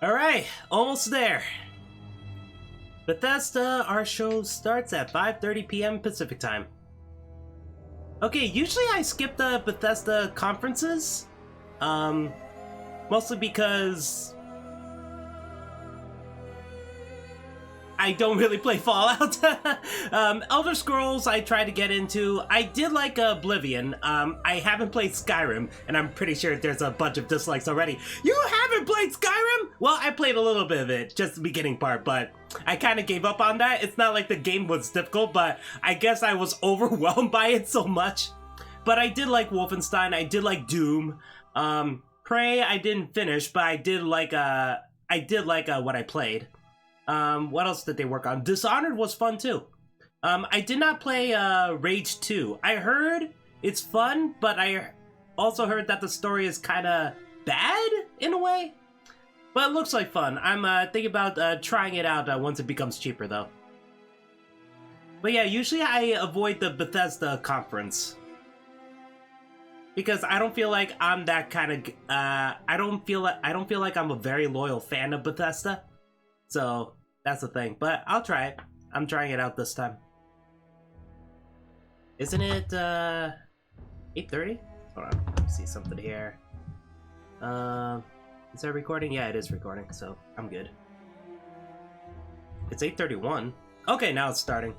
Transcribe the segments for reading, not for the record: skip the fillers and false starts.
Alright, almost there. Bethesda, our show starts at 5:30 p.m. Pacific time. Okay, usually I skip the Bethesda conferences. Mostly because I don't really play Fallout. Elder Scrolls I try to get into. I did like Oblivion. I haven't played Skyrim, and I'm pretty sure there's a bunch of dislikes already. You haven't played Skyrim? Well, I played a little bit of it, just the beginning part, but I kind of gave up on that. It's not like the game was difficult, but I guess I was overwhelmed by it so much. But I did like Wolfenstein. I did like Doom. Prey I didn't finish, but I did like what I played. What else did they work on? Dishonored was fun too. I did not play Rage 2. I heard it's fun, but I also heard that the story is kind of bad in a way. But it looks like fun. I'm thinking about trying it out once it becomes cheaper though. But yeah, usually I avoid the Bethesda conference. Because I don't feel like I'm that kind of I don't feel like I'm a very loyal fan of Bethesda. So that's the thing. But I'll try it. I'm trying it out this time. Isn't it 8:30? Hold on. Let me see something here. Is that recording? Yeah, it is recording, so I'm good. It's 8:31. Okay, now it's starting.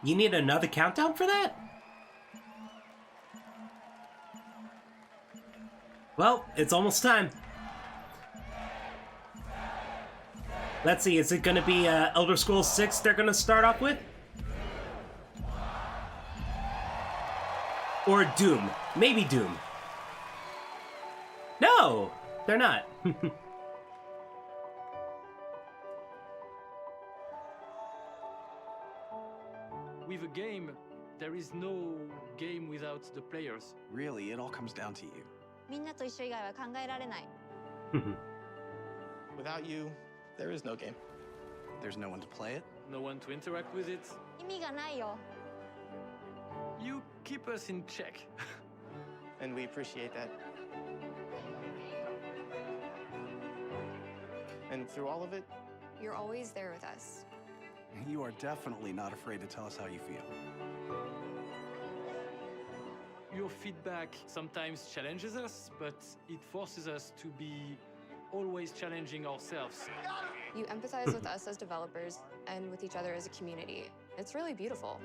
You need another countdown for that? Well, it's almost time. Let's see, is it gonna be Elder Scrolls 6 they're gonna start off with? Or Doom. Maybe Doom. No! They're not. With a game, there is no game without the players. Really, it all comes down to you. みんなと一緒以外は考えられない。 Without you, there is no game. There's no one to play it. No one to interact with it. 意味がないよ。 You keep us in check. And we appreciate that. And through all of it, You're always there with us. You are definitely not afraid to tell us how you feel. Your feedback sometimes challenges us, but it forces us to be always challenging ourselves. You empathize with us as developers and with each other as a community. It's really beautiful.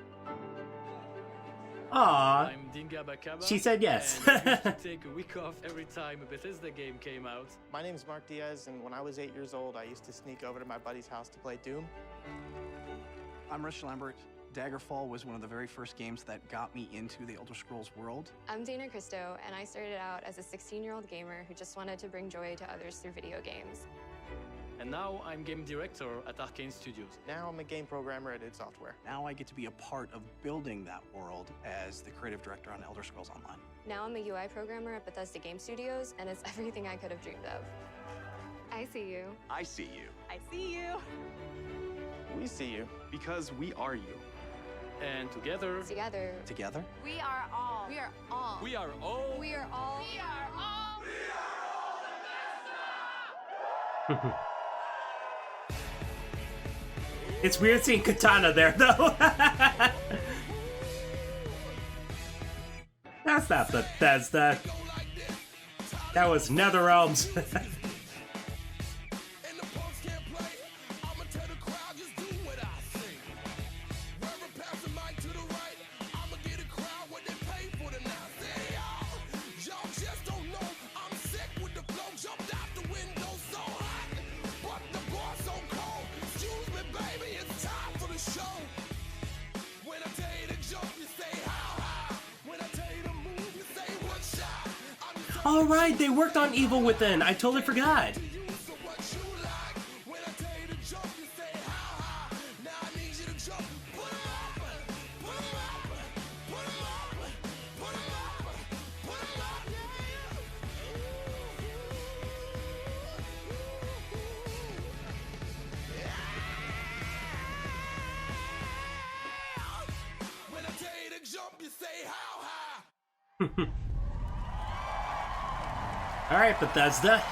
Aww. I'm Dinga Bakaba. She said yes. And I used to take a week off every time a Bethesda game came out. my name's Mark Diaz, and when I was 8 years old, I used to sneak over to my buddy's house to play Doom. I'm Rich Lambert. Daggerfall was one of the very first games that got me into the Elder Scrolls world. I'm Dana Christo, and I started out as a 16-year-old gamer who just wanted to bring joy to others through video games. And now I'm game director at Arcane Studios. Now I'm a game programmer at id Software. Now I get to be a part of building that world as the creative director on Elder Scrolls Online. Now I'm a UI programmer at Bethesda Game Studios, and it's everything I could have dreamed of. I see you. I see you. I see you. We see you. Because we are you. And together, Together. Together? We are all. We are all. we are all... We are all. We are all. It's weird seeing Katana there, though. That's not Bethesda. That was NetherRealms. All right, they worked on Evil Within. I totally forgot. you say how high. All right, Bethesda.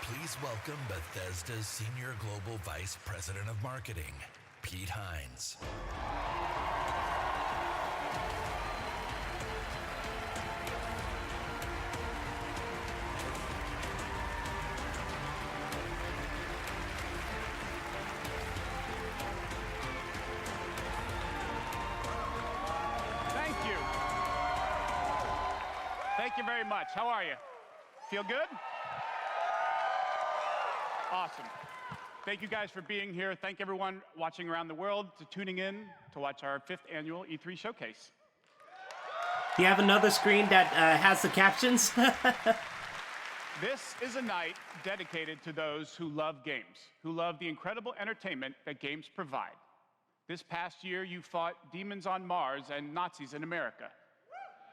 Please welcome Bethesda's Senior Global Vice President of Marketing, Pete Hines. Thank you. Thank you very much. How are you? Feel good? Awesome. Thank you guys for being here. Thank everyone watching around the world to tuning in to watch our 5th annual E3 showcase. Do you have another screen that has the captions? This is a night dedicated to those who love games, who love the incredible entertainment that games provide. This past year, you fought demons on Mars and Nazis in America.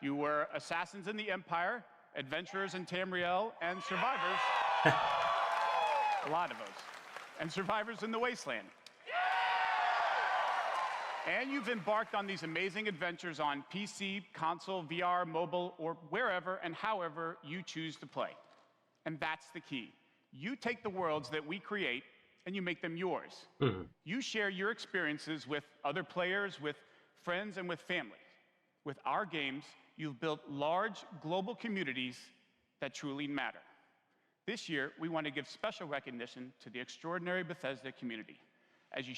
You were assassins in the Empire, adventurers in Tamriel, and survivors. A lot of those. And survivors in the Wasteland. And you've embarked on these amazing adventures on PC, console, VR, mobile, or wherever and however you choose to play. And that's the key. You take the worlds that we create and you make them yours. Mm-hmm. You share your experiences with other players, with friends, and with family. With our games, you've built large global communities that truly matter. This year, we want to give special recognition to the extraordinary Bethesda community. As you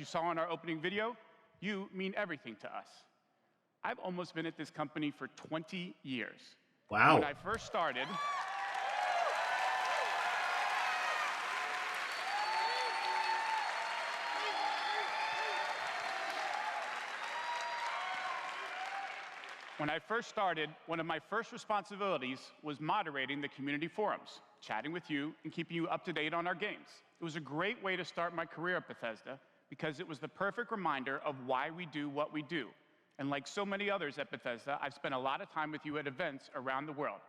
saw in our opening video, you mean everything to us. I've almost been at this company for 20 years. Wow. When I first started, one of my first responsibilities was moderating the community forums, chatting with you, and keeping you up to date on our games. It was a great way to start my career at Bethesda because it was the perfect reminder of why we do what we do. And like so many others at Bethesda, I've spent a lot of time with you at events around the world.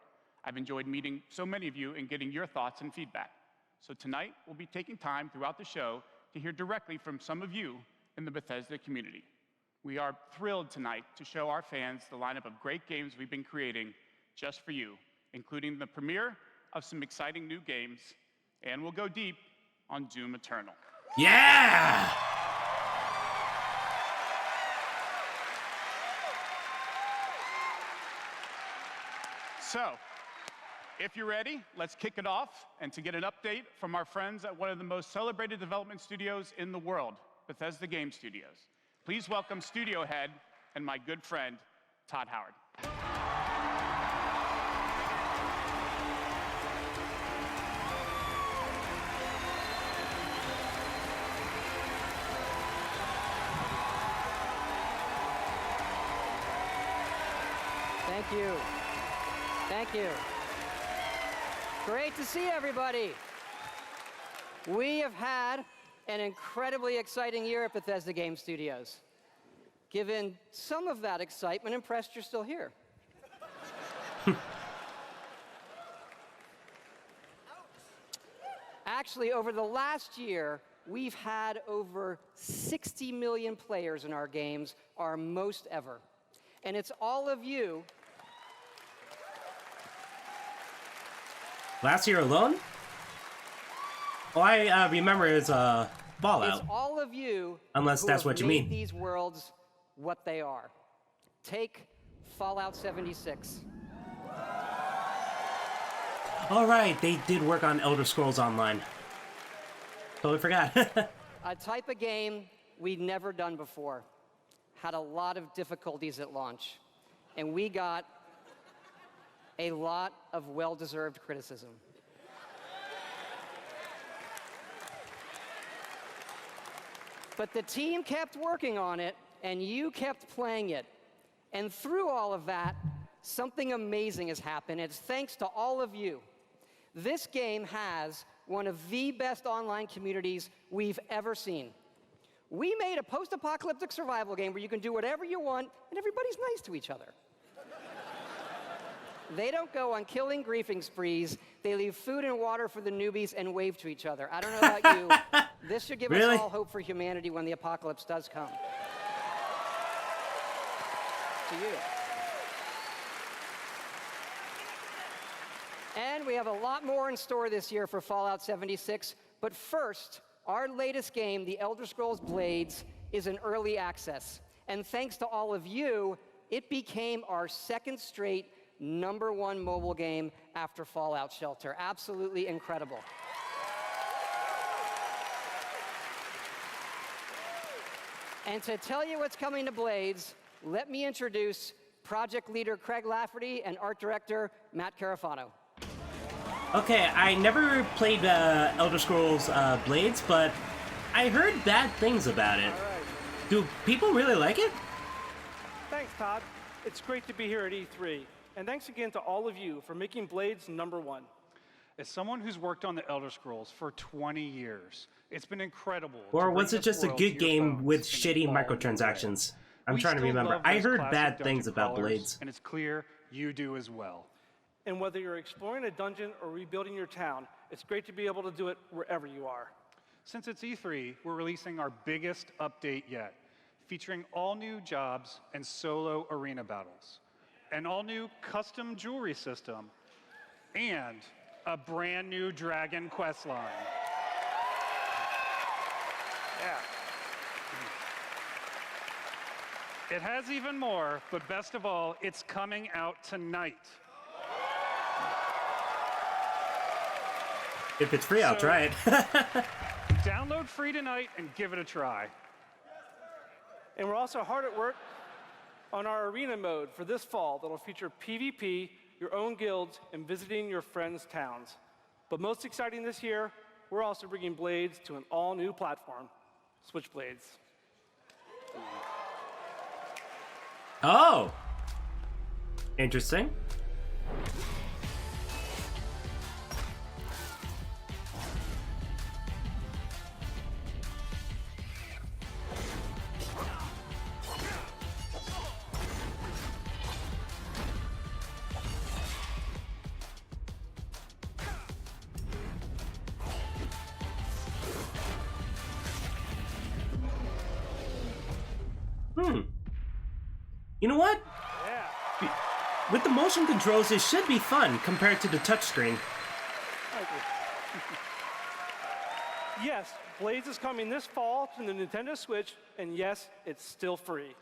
I've enjoyed meeting so many of you and getting your thoughts and feedback. So tonight, we'll be taking time throughout the show to hear directly from some of you in the Bethesda community. We are thrilled tonight to show our fans the lineup of great games we've been creating just for you, including the premiere of some exciting new games, and we'll go deep on Doom Eternal. Yeah! So, if you're ready, let's kick it off, and to get an update from our friends at one of the most celebrated development studios in the world, Bethesda Game Studios. Please welcome studio head and my good friend, Todd Howard. Thank you. Thank you. Great to see everybody. We have had an incredibly exciting year at Bethesda Game Studios. Given some of that excitement, impressed you're still here. Actually, over the last year, we've had over 60 million players in our games, our most ever. And it's all of you. Last year alone? Well, I remember it was Fallout. It's all of you. Unless that's what you mean. Made these worlds what they are. Take Fallout 76. All right, they did work on Elder Scrolls Online. Totally forgot. A type of game we'd never done before. Had a lot of difficulties at launch. And we got a lot of well-deserved criticism. But the team kept working on it, and you kept playing it. And through all of that, something amazing has happened. It's thanks to all of you. This game has one of the best online communities we've ever seen. We made a post-apocalyptic survival game where you can do whatever you want, and everybody's nice to each other. They don't go on killing griefing sprees. They leave food and water for the newbies and wave to each other. I don't know about you, This should give Really? us all hope for humanity when the apocalypse does come. To you. And we have a lot more in store this year for Fallout 76. But first, our latest game, The Elder Scrolls Blades, is in early access. And thanks to all of you, it became our second straight #1 mobile game after Fallout Shelter. Absolutely incredible. And to tell you what's coming to Blades, let me introduce project leader Craig Lafferty and art director Matt Carafano. Okay, I never played Elder Scrolls Blades, but I heard bad things about it. Do people really like it? Thanks, Todd. It's great to be here at E3. And thanks again to all of you for making Blades #1. As someone who's worked on the Elder Scrolls for 20 years, it's been incredible. Or was it just a good game with shitty microtransactions? I'm trying to remember. I heard bad things about Blades. And it's clear you do as well. And whether you're exploring a dungeon or rebuilding your town, it's great to be able to do it wherever you are. Since it's E3, we're releasing our biggest update yet, featuring all new jobs and solo arena battles, an all-new custom jewelry system, and a brand new Dragon quest line. Yeah. It has even more, but best of all, it's coming out tonight. If it's free, I'll try it. Download free tonight and give it a try. And we're also hard at work on our arena mode for this fall that'll feature PvP, your own guilds, and visiting your friends' towns. But most exciting this year, we're also bringing Blades to an all-new platform, Switchblades. Oh! Interesting. You know what? Yeah. With the motion controls, it should be fun compared to the touchscreen. Yes, Blades is coming this fall to the Nintendo Switch, and yes, it's still free.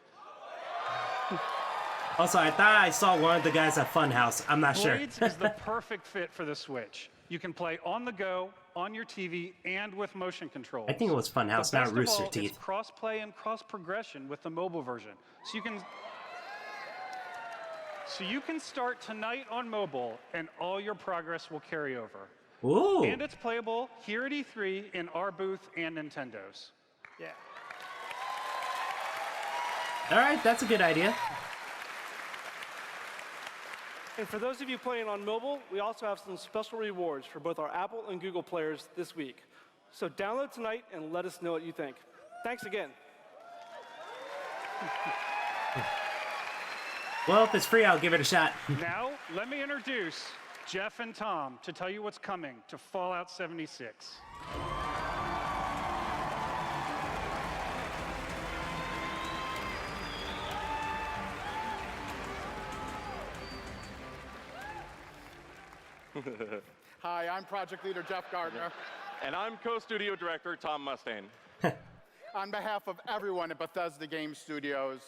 Also, I thought I saw one of the guys at Funhouse. I'm not sure. Blades is the perfect fit for the Switch. You can play on the go, on your TV, and with motion controls. I think it was Funhouse, not Rooster Teeth. It's cross-play and cross-progression with the mobile version. So you can start tonight on mobile, and all your progress will carry over. Ooh. And it's playable here at E3 in our booth and Nintendo's. Yeah. All right, that's a good idea. And for those of you playing on mobile, we also have some special rewards for both our Apple and Google players this week. So download tonight and let us know what you think. Thanks again. Well, if it's free, I'll give it a shot. Now, let me introduce Jeff and Tom to tell you what's coming to Fallout 76. Hi, I'm project leader Jeff Gardner. And I'm co-studio director Tom Mustaine. On behalf of everyone at Bethesda Game Studios,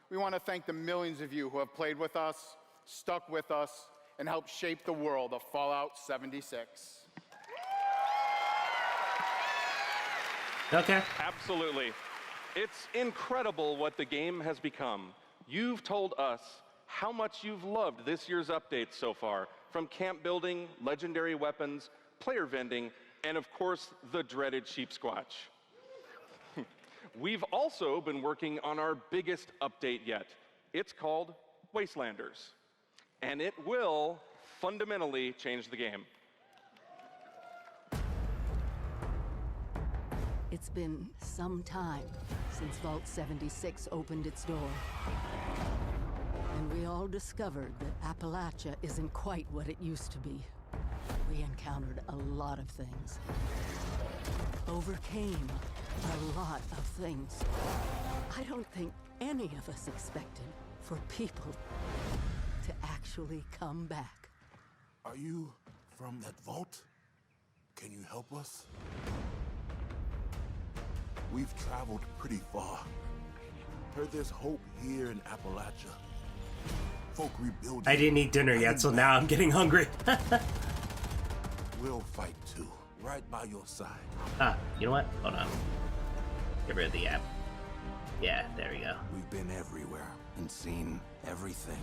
we want to thank the millions of you who have played with us, stuck with us, and helped shape the world of Fallout 76. Okay. Absolutely. It's incredible what the game has become. You've told us how much you've loved this year's updates so far, from camp building, legendary weapons, player vending, and of course, the dreaded sheep squatch. We've also been working on our biggest update yet. It's called Wastelanders, and it will fundamentally change the game. It's been some time since Vault 76 opened its door. And we all discovered that Appalachia isn't quite what it used to be. We encountered a lot of things. overcame a lot of things. I don't think any of us expected for people to actually come back. Are you from that vault? Can you help us? We've traveled pretty far. Heard there's hope here in Appalachia. Folk rebuilding. I didn't eat dinner yet, so now I'm getting hungry. We'll fight too, right by your side. Ah, you know what? Hold on. Get rid of the app. Yeah, there we go. We've been everywhere and seen everything.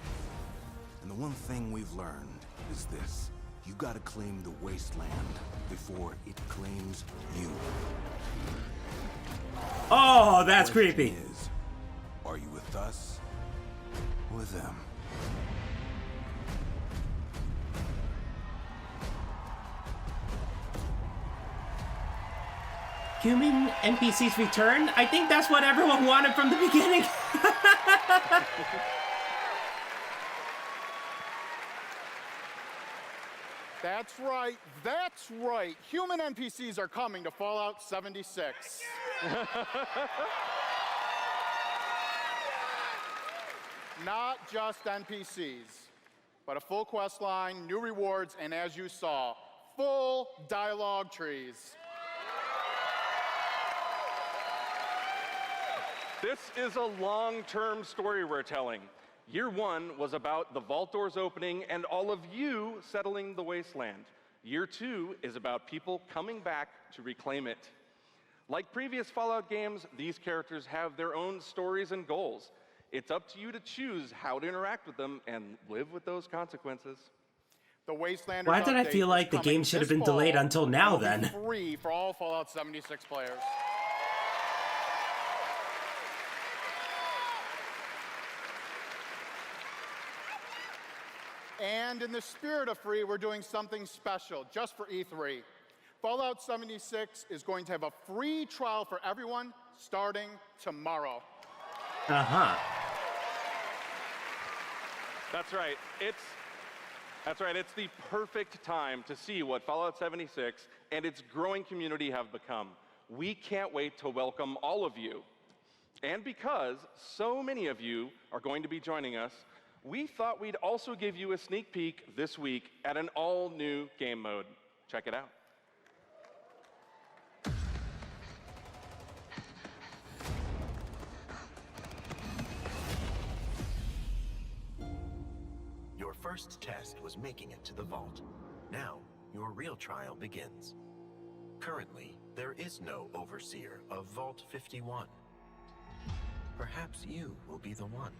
And the one thing we've learned is this. You gotta claim the wasteland before it claims you. Oh, that's creepy. Are you with us or with them? Human NPCs return? I think that's what everyone wanted from the beginning. That's right, that's right. Human NPCs are coming to Fallout 76. Not just NPCs, but a full quest line, new rewards, and as you saw, full dialogue trees. This is a long-term story we're telling. Year one was about the vault doors opening and all of you settling the wasteland. Year two is about people coming back to reclaim it. Like previous Fallout games, these characters have their own stories and goals. It's up to you to choose how to interact with them and live with those consequences. The Wastelanders Why did I update feel is like the coming game should have this been delayed fall until now and will be then? free for all Fallout 76 players. And in the spirit of free, we're doing something special just for E3. Fallout 76 is going to have a free trial for everyone starting tomorrow. Uh-huh. That's right. It's the perfect time to see what Fallout 76 and its growing community have become. We can't wait to welcome all of you. And because so many of you are going to be joining us, we thought we'd also give you a sneak peek this week at an all-new game mode. Check it out. Your first test was making it to the vault. Now, your real trial begins. Currently, there is no overseer of Vault 51. Perhaps you will be the one.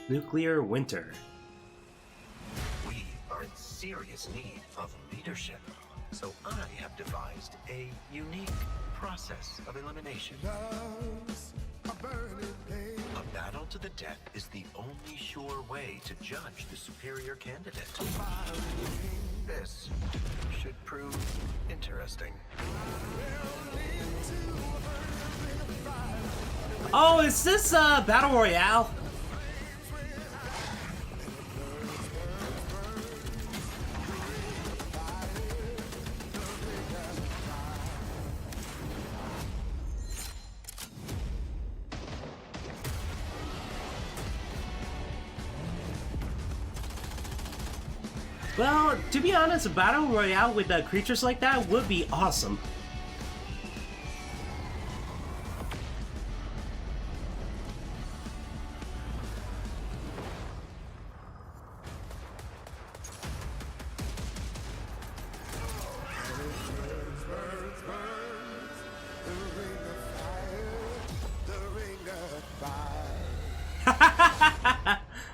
Nuclear winter. We are in serious need of leadership, so I have devised a unique process of elimination. A battle to the death is the only sure way to judge the superior candidate. This should prove interesting. Oh, is this Battle Royale? Well, to be honest, a battle royale with creatures like that would be awesome.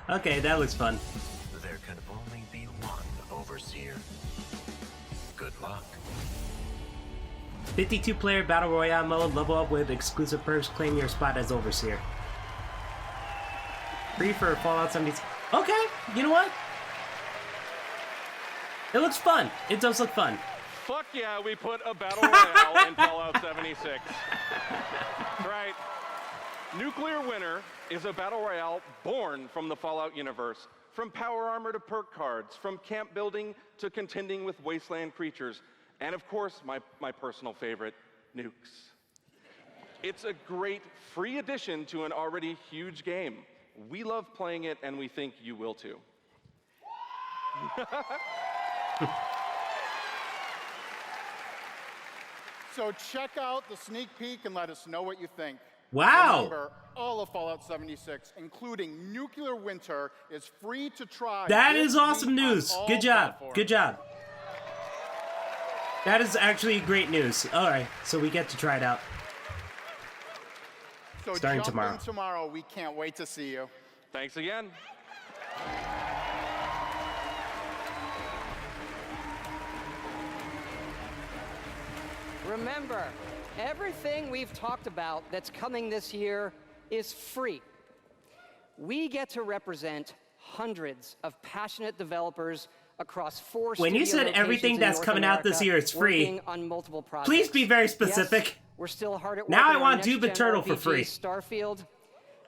Okay, that looks fun. There can only be one overseer. Good luck. 52-player battle royale mode, level up with exclusive perks, claim your spot as overseer. Free for Fallout 76. Okay, you know what? It looks fun. It does look fun. Fuck yeah, we put a battle royale in Fallout 76. Right. Nuclear Winter is a battle royale born from the Fallout universe. From power armor to perk cards, from camp building to contending with wasteland creatures, And of course, my personal favorite, nukes. It's a great free addition to an already huge game. We love playing it, and we think you will too. So check out the sneak peek and let us know what you think. Wow. Remember, all of Fallout 76, including Nuclear Winter, is free to try. That this is awesome week on news. all Good job. platforms. Good job. That is actually great news. All right, so we get to try it out. So Starting jump tomorrow. in tomorrow. We can't wait to see you. Thanks again. Remember, everything we've talked about that's coming this year is free. We get to represent hundreds of passionate developers across 4 When you studio said everything locations in that's North coming out this America, year is free, working on multiple projects. please be very Yes, specific. we're still hard at work Now on I our want Doom next-gen Eternal for RPG, free. Starfield,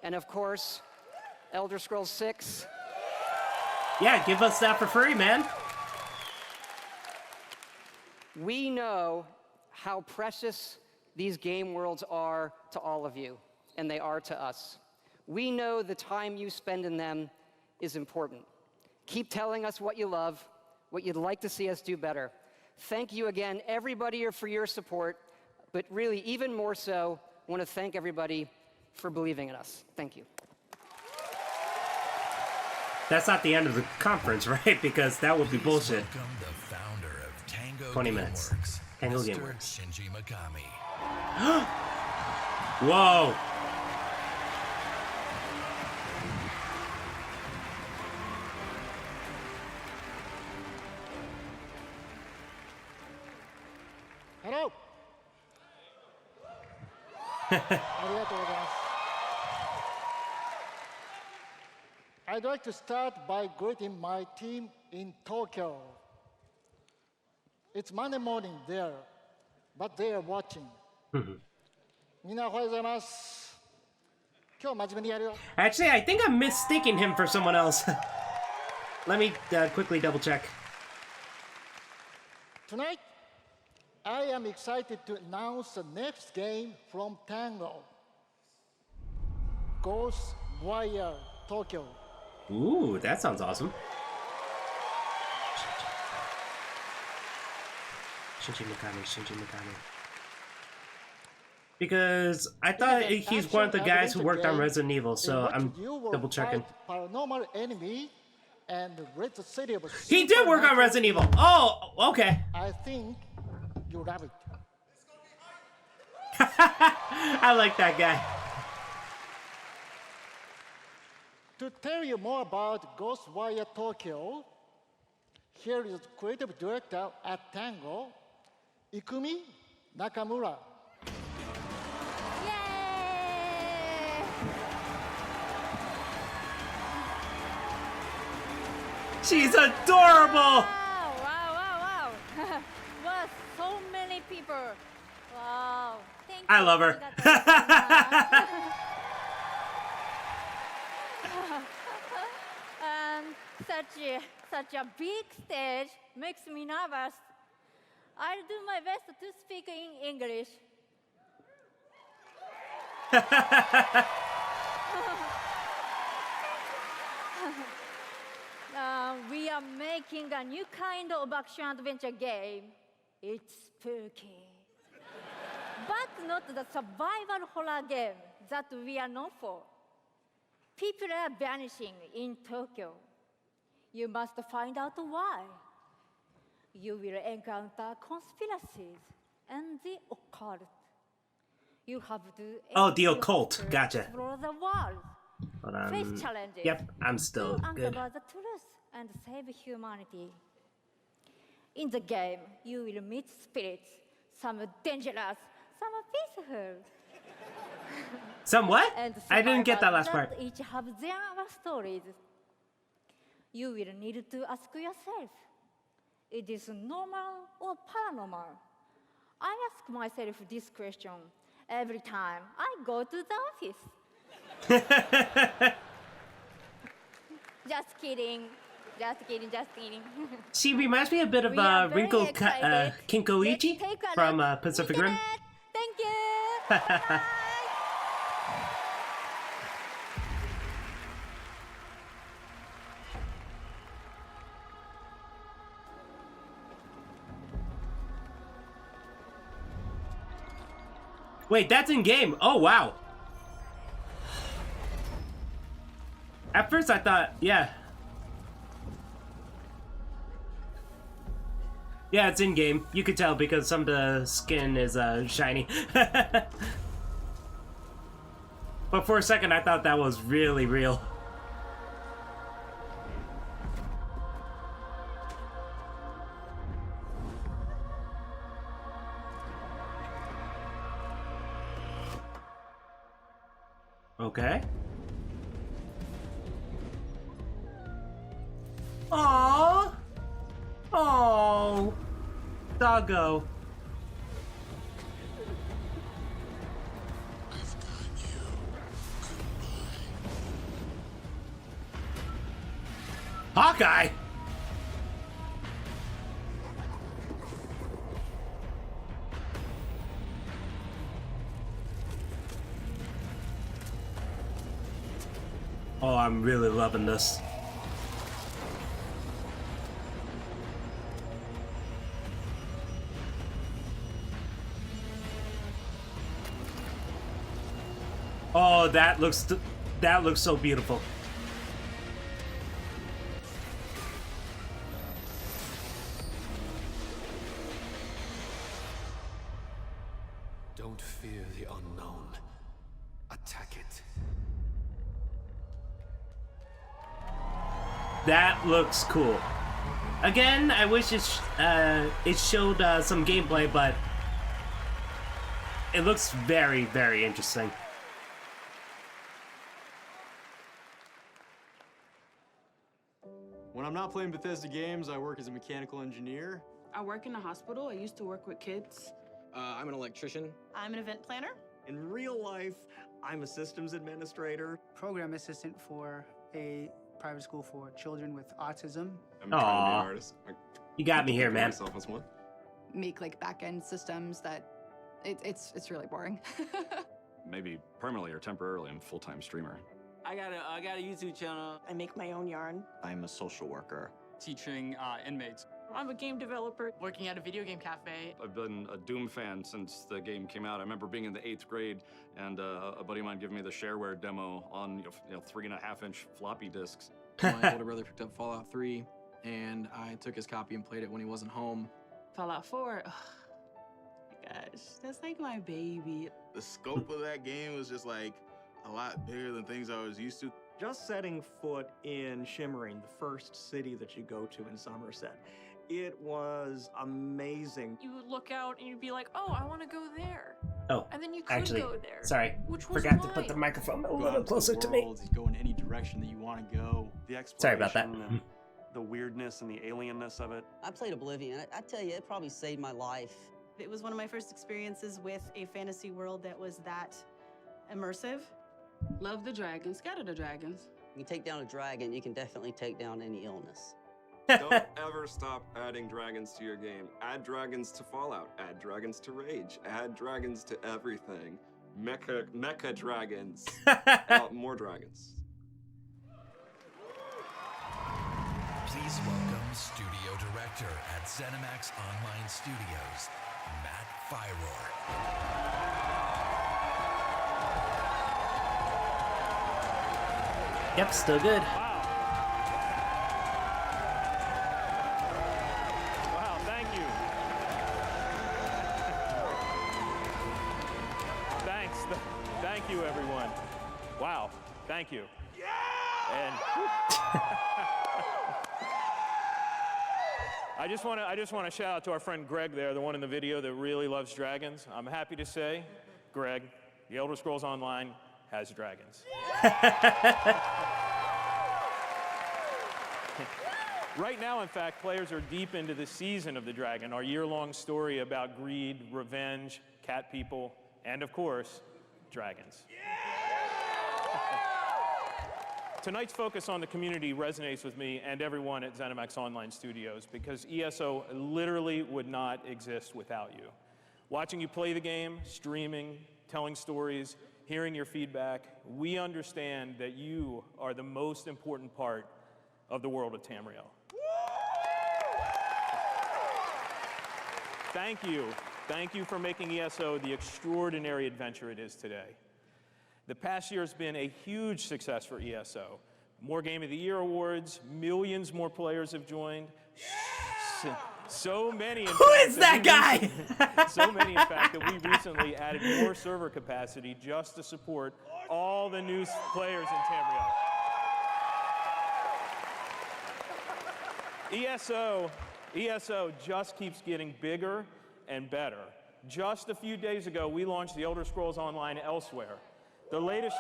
and of course, Elder Scrolls 6. Yeah, give us that for free, man. We know how precious these game worlds are to all of you, and they are to us. We know the time you spend in them is important. Keep telling us what you love, what you'd like to see us do better. Thank you again, everybody, for your support, but really, even more so, I want to thank everybody for believing in us. Thank you. That's not the end of the conference, right? Because that would be bullshit. Welcome the founder of Tango 20 minutes. Gameworks, Tango Mr. Gameworks. Shinji Mikami. Whoa. Hello. ありがとうございます。I'd like to start by greeting my team in Tokyo. It's Monday morning there, but they are watching. みんなおはようございます。今日真面目にやるよ。 Actually, I think I'm mistaking him for someone else. Let me quickly double check. Tonight, I am excited to announce the next game from Tango. Ghostwire Tokyo. Ooh, that sounds awesome. Shinji Mikami. Because I thought he's one of the guys who worked on Resident Evil, so I'm double checking. Paranormal enemy and rid the city of He did work on Resident Evil. Oh, okay. I think you love it. I like that guy. To tell you more about Ghostwire Tokyo, here is creative director at Tango, Ikumi Nakamura. She's adorable. Wow. Wow, so many people. Wow. Thank you. I love her. Such a big stage makes me nervous. I'll do my best to speak in English. We are making a new kind of action-adventure game. It's spooky. But not the survival horror game that we are known for. People are vanishing in Tokyo. You must find out why. You will encounter conspiracies and the occult. You have to the occult. Gotcha. explore the world. Hold on. Face challenges. Yep, I'm still to good. uncover the truth and save humanity. In the game, you will meet spirits, some dangerous, some peaceful. Some what? And I didn't get that last survivors part. that each have their stories. You will need to ask yourself, it is normal or paranormal? I ask myself this question every time I go to the office. Just kidding. Just kidding, just kidding. She reminds me a bit of We are very Rinko excited. Kinkoichi Let's take a from look. Pacific Rim. Thank you. Wait, that's in game. Oh wow. At first I thought, yeah. Yeah, it's in game. You could tell because some of the skin is shiny. But for a second I thought that was really real. Okay. Aww. Oh. Doggo. Hawkeye. Oh, I'm really loving this. Oh, that looks so beautiful. Don't fear the unknown. Attack it. That looks cool. Again, I wish it showed some gameplay, but it looks very, very interesting. When I'm not playing Bethesda games, I work as a mechanical engineer. I work in a hospital. I used to work with kids. I'm an electrician. I'm an event planner. In real life, I'm a systems administrator. Program assistant for a private school for children with autism. I'm trying to be Aw. an artist. You got me here, think of man. myself as one. Make like back-end systems that it's really boring. Maybe permanently or temporarily, I'm a full-time streamer. I got a YouTube channel. I make my own yarn. I'm a social worker. Teaching inmates. I'm a game developer working at a video game cafe. I've been a Doom fan since the game came out. I remember being in the 8th grade and a buddy of mine giving me the shareware demo on 3.5-inch floppy disks. My older brother picked up Fallout 3, and I took his copy and played it when he wasn't home. Fallout 4. Oh, my gosh, that's like my baby. The scope of that game was just like a lot bigger than things I was used to. Just setting foot in Shimmering, the first city that you go to in Somerset, it was amazing. You would look out and you'd be like, oh, I want to go there. Oh, and then you could actually, go there. sorry, which was forgot to put the mine. microphone a Go out little into closer the to me. world, you go in any direction that you want to go. The Sorry about that. exploration and the weirdness and the alienness of it. I played Oblivion. I tell you, it probably saved my life. It was one of my first experiences with a fantasy world that was that immersive. Love the dragons. Scatter the dragons. You take down a dragon, you can definitely take down any illness. Don't ever stop adding dragons to your game. Add dragons to Fallout. Add dragons to Rage. Add dragons to everything. Mecha dragons. More dragons. Please welcome Studio Director at ZeniMax Online Studios, Matt Fyrour. Yep, still good. Wow, thank you. Thanks. Thank you, everyone. Wow, thank you. Yeah! And I just want to shout out to our friend Greg there, the one in the video that really loves dragons. I'm happy to say, Greg, The Elder Scrolls Online has dragons. Right now, in fact, players are deep into the season of the dragon, our year-long story about greed, revenge, cat people, and of course, dragons. Tonight's focus on the community resonates with me and everyone at ZeniMax Online Studios because ESO literally would not exist without you. Watching you play the game, streaming, telling stories, hearing your feedback, we understand that you are the most important part of the world of Tamriel. Thank you. Thank you for making ESO the extraordinary adventure it is today. The past year has been a huge success for ESO. More Game of the Year awards, millions more players have joined. So many, in fact, Who is that guy? So many, in fact, that we recently added more server capacity just to support all the new players in Tamriel. ESO just keeps getting bigger and better. Just a few days ago, we launched The Elder Scrolls Online Elsewhere. The latest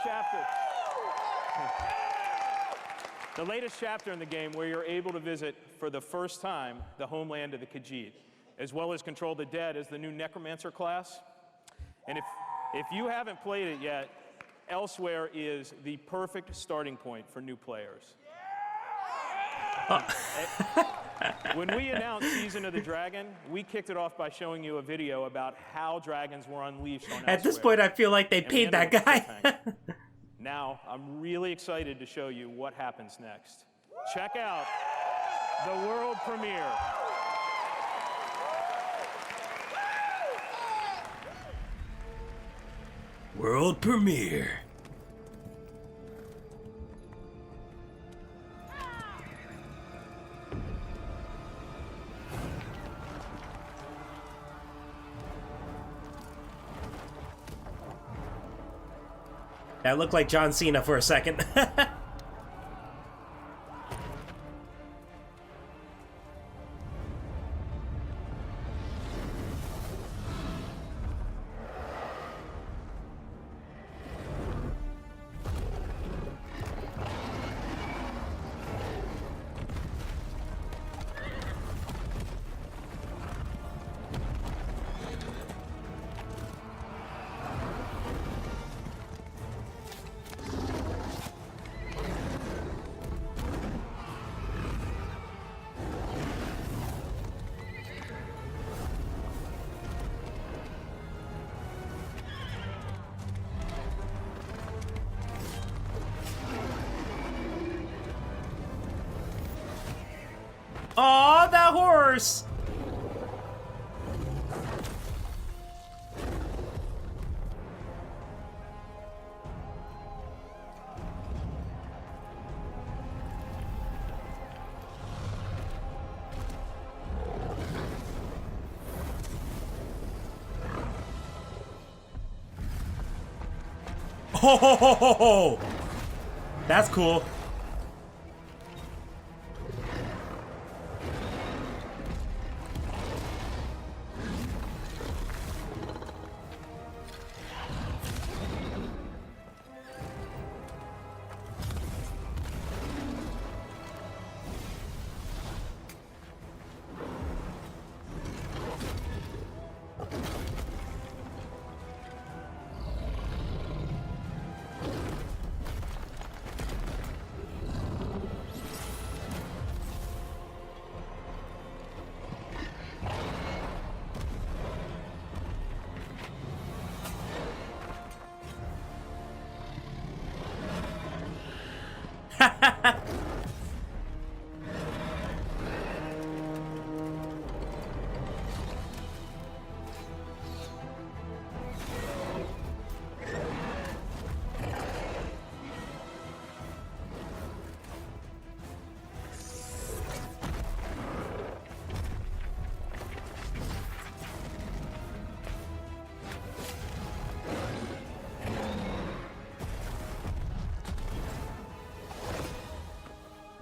chapter in the game where you're able to visit for the first time the homeland of the Khajiit, as well as control the dead as the new Necromancer class. And if you haven't played it yet, Elsewhere is the perfect starting point for new players. When we announced Season of the Dragon, we kicked it off by showing you a video about how dragons were unleashed on At this point, I feel like they paid that guy. Now, I'm really excited to show you what happens next. Check out the world premiere. World premiere. That looked like John Cena for a second. Aw, that horse! Ho ho ho ho ho! That's cool.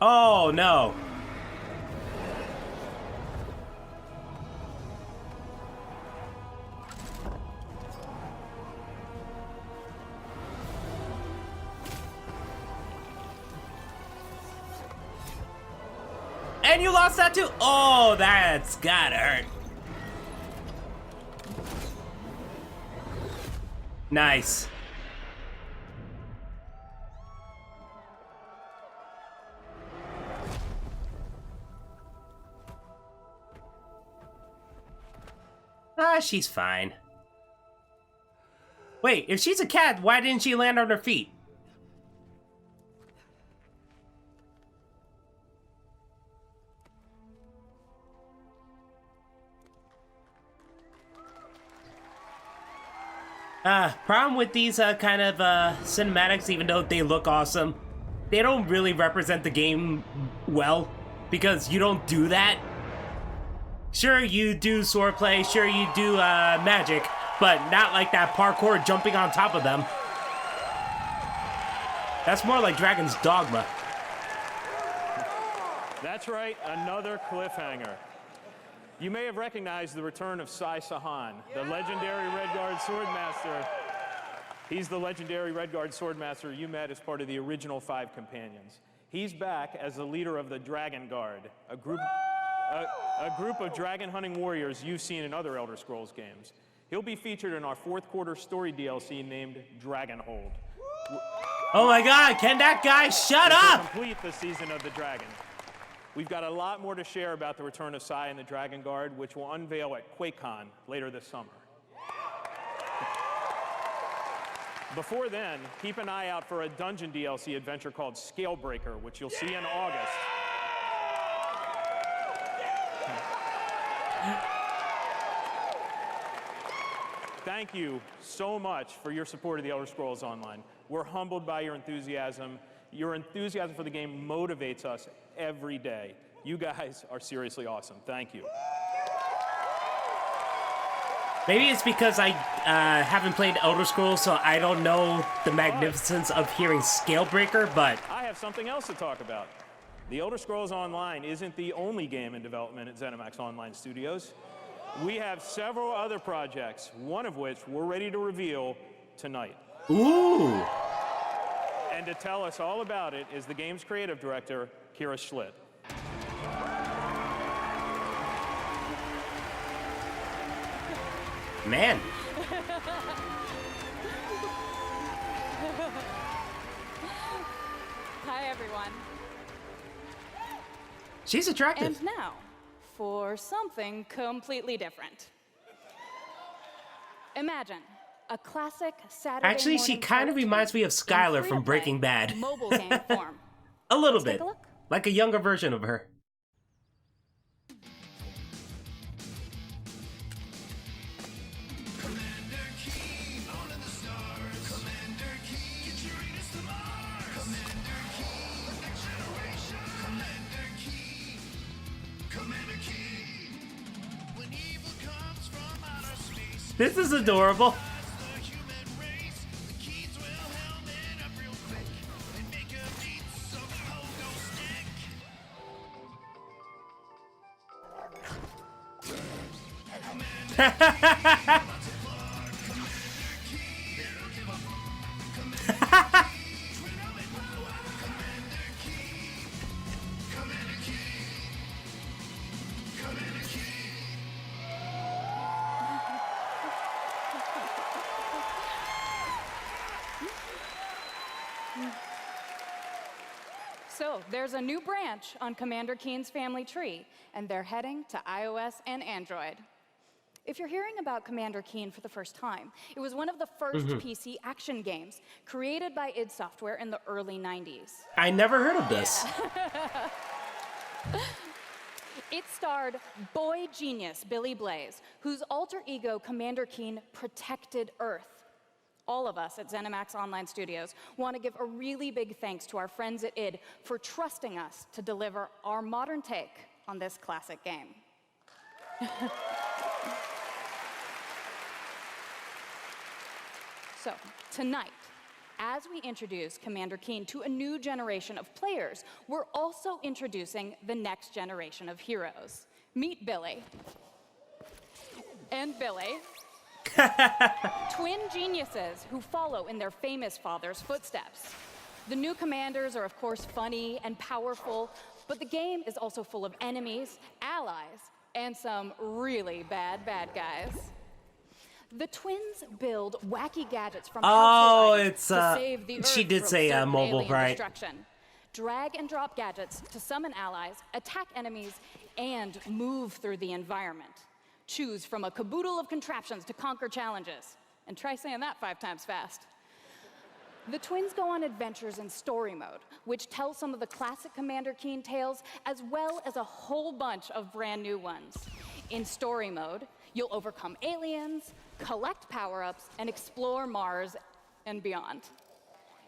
Oh no. And you lost that too? Oh, that's gotta hurt. Nice. Ah, she's fine. Wait, if she's a cat, why didn't she land on her feet? Problem with these kind of cinematics, even though they look awesome, they don't really represent the game well, because you don't do that. Sure, you do swordplay, sure you do magic, but not like that parkour jumping on top of them. That's more like Dragon's Dogma. That's right, another cliffhanger. You may have recognized the return of Sai Sahan, the legendary Redguard Swordmaster. He's the legendary Redguard Swordmaster you met as part of the original 5 companions. He's back as the leader of the Dragon Guard, a group of dragon hunting warriors you've seen in other Elder Scrolls games. He'll be featured in our 4th quarter story DLC named Dragonhold. Oh my god, can that guy shut up? Complete the season of the Dragon. We've got a lot more to share about the return of Sai and the Dragon Guard, which will unveil at QuakeCon later this summer. Before then, keep an eye out for a dungeon DLC adventure called Scalebreaker, which you'll see in August. Thank you so much for your support of the Elder Scrolls Online. We're humbled by your enthusiasm. Your enthusiasm for the game motivates us every day. You guys are seriously awesome. Thank you. Maybe it's because I haven't played Elder Scrolls, so I don't know the magnificence of hearing Scalebreaker, but... I have something else to talk about. The Elder Scrolls Online isn't the only game in development at ZeniMax Online Studios. We have several other projects, one of which we're ready to reveal tonight. Ooh! And to tell us all about it is the game's creative director, Kira Schlitt. Man. Hi, everyone. She's attractive. And now, for something completely different. Imagine a classic Saturday Actually, she morning kind of reminds me of Skylar from Breaking Bad. mobile game form. A little Let's bit. take a look. Like a younger version of her. This is adorable. So, there's a new branch on Commander Keen's family tree, and they're heading to iOS and Android. If you're hearing about Commander Keen for the first time, it was one of the first PC action games created by id Software in the early 90s. I never heard of this. It starred boy genius Billy Blaze, whose alter ego Commander Keen protected Earth. All of us at ZeniMax Online Studios want to give a really big thanks to our friends at id for trusting us to deliver our modern take on this classic game. So, tonight, as we introduce Commander Keen to a new generation of players, we're also introducing the next generation of heroes. Meet Billy. And Billy. Twin geniuses who follow in their famous father's footsteps. The new commanders are, of course, funny and powerful, but the game is also full of enemies, allies, and some really bad guys. The twins build wacky gadgets from household items to save the Earth she did from say certain mobile, alien right? destruction. Drag and drop gadgets to summon allies, attack enemies, and move through the environment. Choose from a caboodle of contraptions to conquer challenges. And try saying that 5 times fast. The twins go on adventures in story mode, which tells some of the classic Commander Keen tales, as well as a whole bunch of brand new ones. In story mode, you'll overcome aliens, collect power-ups, and explore Mars and beyond.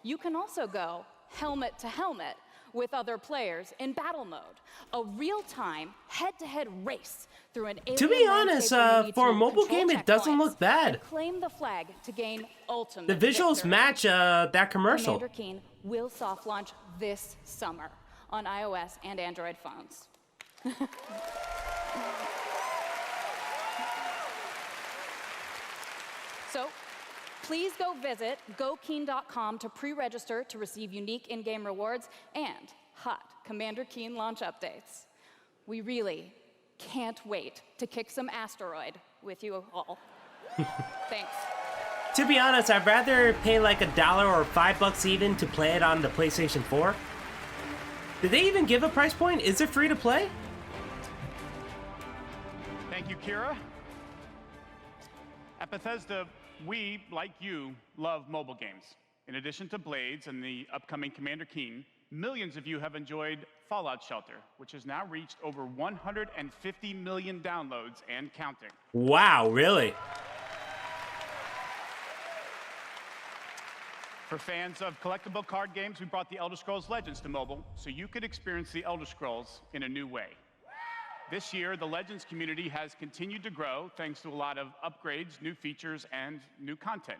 You can also go helmet to helmet with other players in battle mode, a real-time, head-to-head race through an alien To be honest, landscape where you need for a to mobile control game, it doesn't checkpoints look bad. and claim the flag to gain ultimate The visuals victory. match that commercial. Commander Keen will soft launch this summer on iOS and Android phones. So, please go visit gokeen.com to pre-register to receive unique in-game rewards and hot Commander Keen launch updates. We really can't wait to kick some asteroid with you all. Thanks. To be honest, I'd rather pay like $1 or $5 even to play it on the PlayStation 4. Did they even give a price point? Is it free to play? Thank you, Kira. At Bethesda, we, like you, love mobile games. In addition to Blades and the upcoming Commander Keen, millions of you have enjoyed Fallout Shelter, which has now reached over 150 million downloads and counting. Wow, really? For fans of collectible card games, we brought the Elder Scrolls Legends to mobile so you could experience the Elder Scrolls in a new way. This year, the Legends community has continued to grow thanks to a lot of upgrades, new features, and new content.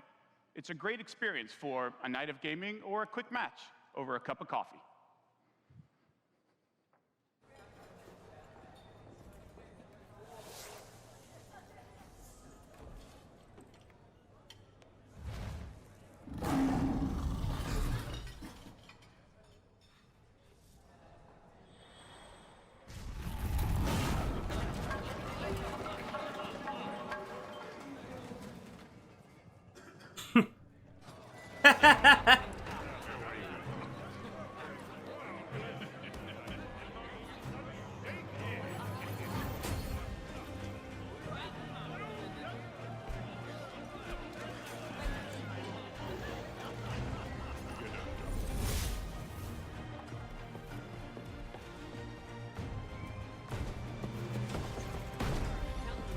It's a great experience for a night of gaming or a quick match over a cup of coffee.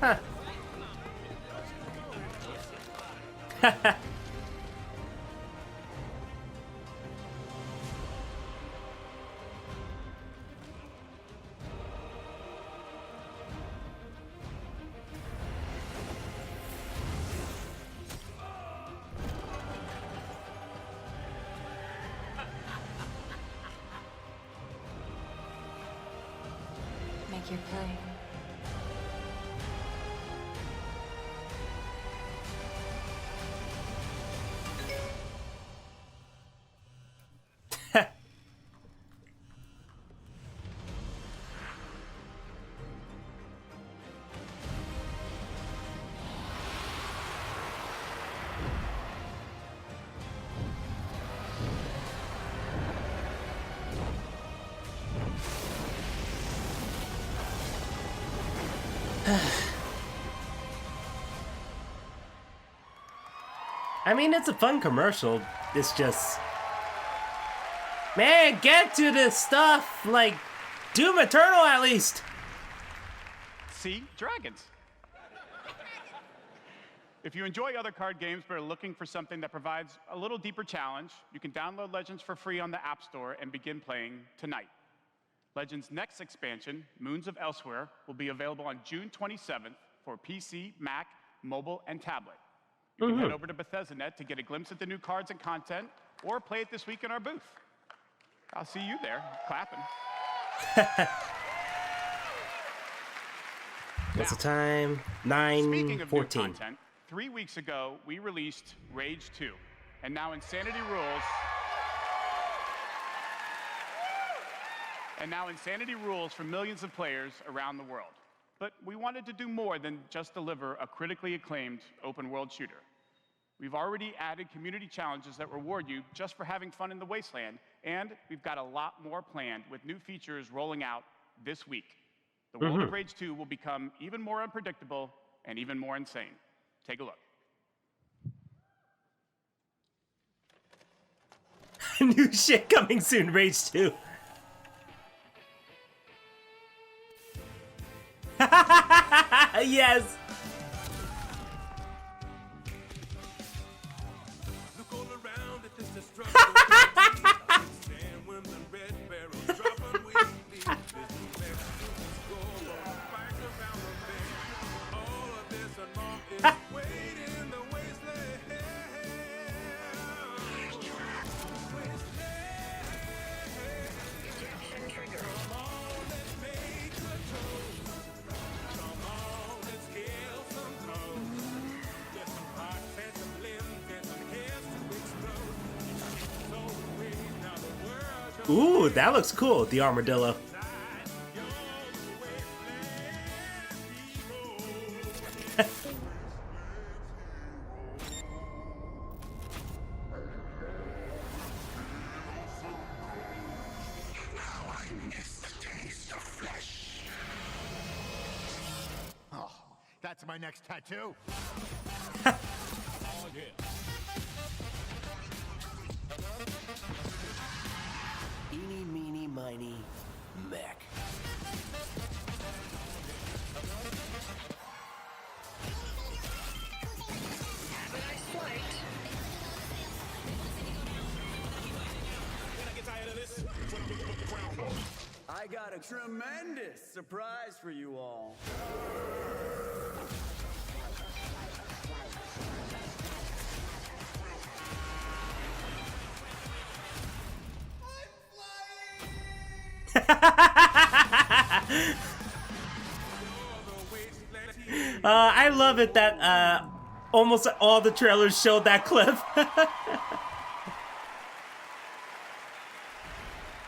Huh. Make your play. I mean, it's a fun commercial. It's just... Man, get to this stuff! Like, Doom Eternal at least! See? Dragons. If you enjoy other card games but are looking for something that provides a little deeper challenge, you can download Legends for free on the App Store and begin playing tonight. Legends' next expansion, Moons of Elsewhere, will be available on June 27th for PC, Mac, mobile, and tablet. You can head over to Bethesda.net to get a glimpse at the new cards and content, or play it this week in our booth. I'll see you there, clapping. What's the time? Speaking of new 9:14. content, 3 weeks ago, we released Rage 2, and now Insanity Rules... And now Insanity rules for millions of players around the world. But we wanted to do more than just deliver a critically acclaimed open-world shooter. We've already added community challenges that reward you just for having fun in the wasteland, and we've got a lot more planned with new features rolling out this week. The world of Rage 2 will become even more unpredictable and even more insane. Take a look. New shit coming soon, Rage 2. Yes. Look all around at this destruction. Stand when the red barrels drop unwittingly. This Mexican score back around the bend. All of this and more is waiting in the wasteland. Ooh, that looks cool, the armadillo. Oh, that's my next tattoo. Eeny, meeny, miny, mech. I got a tremendous surprise for you all. I love it that almost all the trailers showed that clip.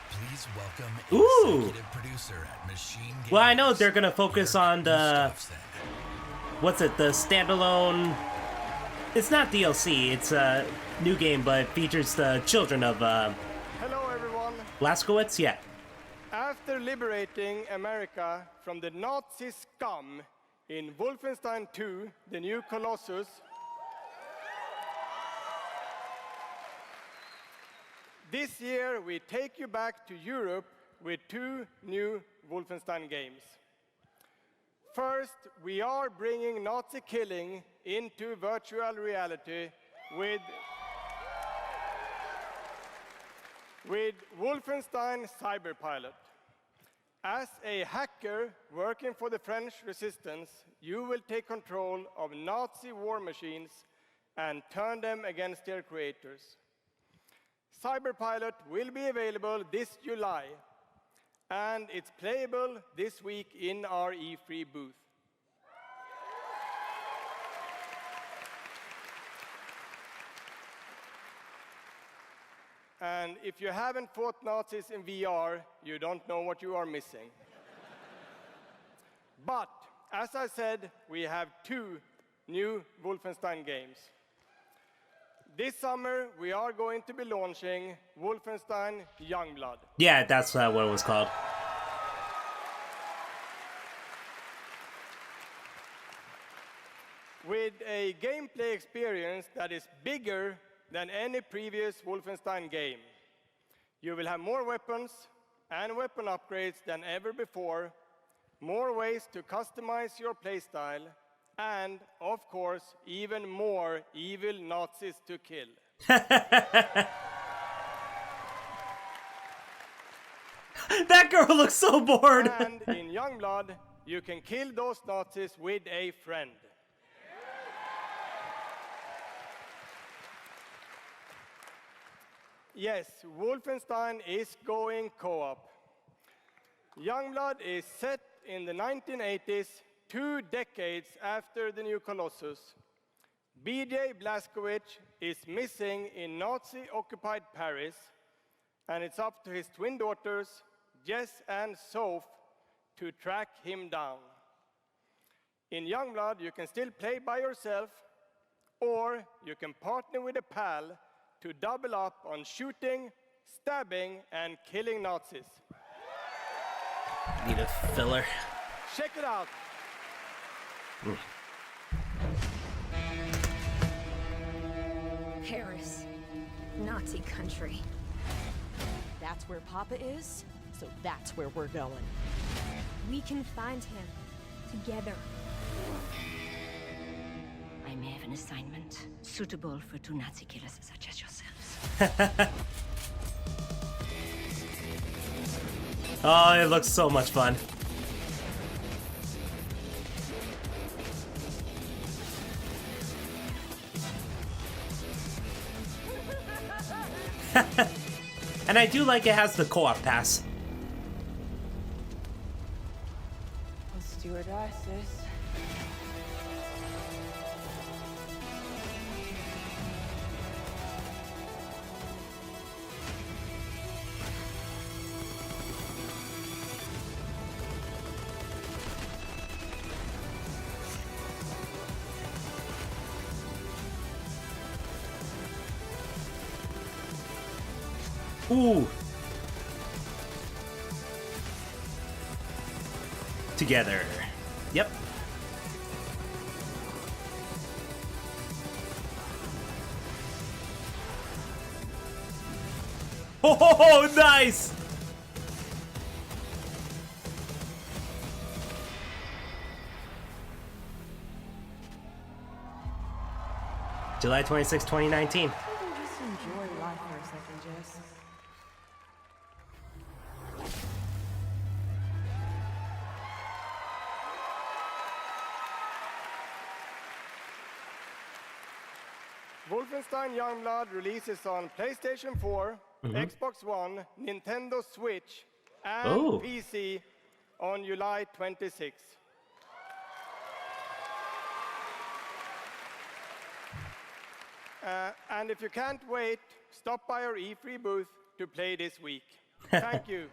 Please welcome Ooh. executive producer at Machine Games. Well, I know they're gonna focus on the what's it, the standalone. It's not DLC. It's a new game, but it features the children of Hello, everyone. Blazkowicz. Yeah. After liberating America from the Nazi scum in Wolfenstein 2, the new Colossus, this year we take you back to Europe with 2 new Wolfenstein games. First, we are bringing Nazi killing into virtual reality with Wolfenstein Cyberpilot. As a hacker working for the French resistance, you will take control of Nazi war machines and turn them against their creators. Cyberpilot will be available this July, and it's playable this week in our E3 booth. And if you haven't fought Nazis in VR, you don't know what you are missing. But, as I said, we have 2 new Wolfenstein games. This summer, we are going to be launching Wolfenstein Youngblood. Yeah, that's what it was called. With a gameplay experience that is bigger than any previous Wolfenstein game. You will have more weapons and weapon upgrades than ever before, more ways to customize your playstyle, and, of course, even more evil Nazis to kill. That girl looks so bored. And in Youngblood, you can kill those Nazis with a friend. Yes, Wolfenstein is going co-op. Youngblood is set in the 1980s, 2 decades after the new Colossus. BJ Blazkowicz is missing in Nazi-occupied Paris, and it's up to his twin daughters, Jess and Soph, to track him down. In Youngblood, you can still play by yourself, or you can partner with a pal to double up on shooting, stabbing, and killing Nazis. Need a filler. Check it out. Paris. Nazi country. That's where Papa is, so that's where we're going. We can find him. Together. I may have an assignment suitable for two Nazi killers such as yourselves. Oh, it looks so much fun. And I do like it has the co-op pass. Stewardesses. Ooh. Together. Yep. Oh, nice! July 26, 2019. Just enjoy life for a second, Jess. Wolfenstein Youngblood releases on PlayStation 4, Xbox One, Nintendo Switch, and PC on July 26. And if you can't wait, stop by our E3 booth to play this week. Thank you.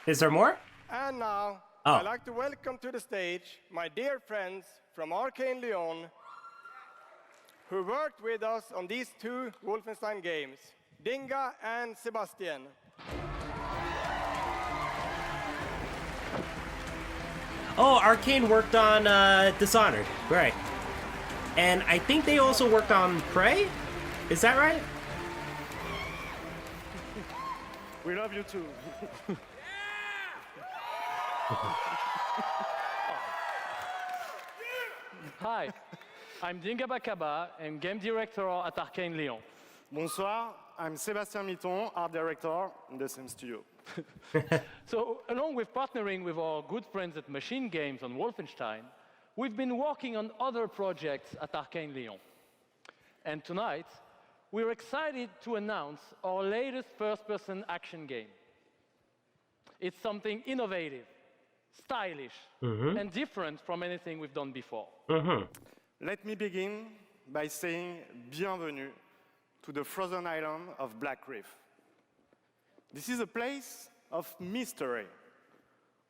Is there more? And now, Oh. I'd like to welcome to the stage my dear friends from Arcane Lyon, who worked with us on these two Wolfenstein games, Dinga and Sebastian. Oh, Arcane worked on Dishonored, right. And I think they also worked on Prey? Is that right? We love you too. Hi, I'm Dinga Bakaba and game director at Arcane Lyon. Bonsoir, I'm Sébastien Mitton, art director in the same studio. So, along with partnering with our good friends at Machine Games on Wolfenstein, we've been working on other projects at Arcane Lyon. And tonight, we're excited to announce our latest first-person action game. It's something innovative, stylish, and different from anything we've done before. Let me begin by saying bienvenue to the frozen island of Black Reef. This is a place of mystery,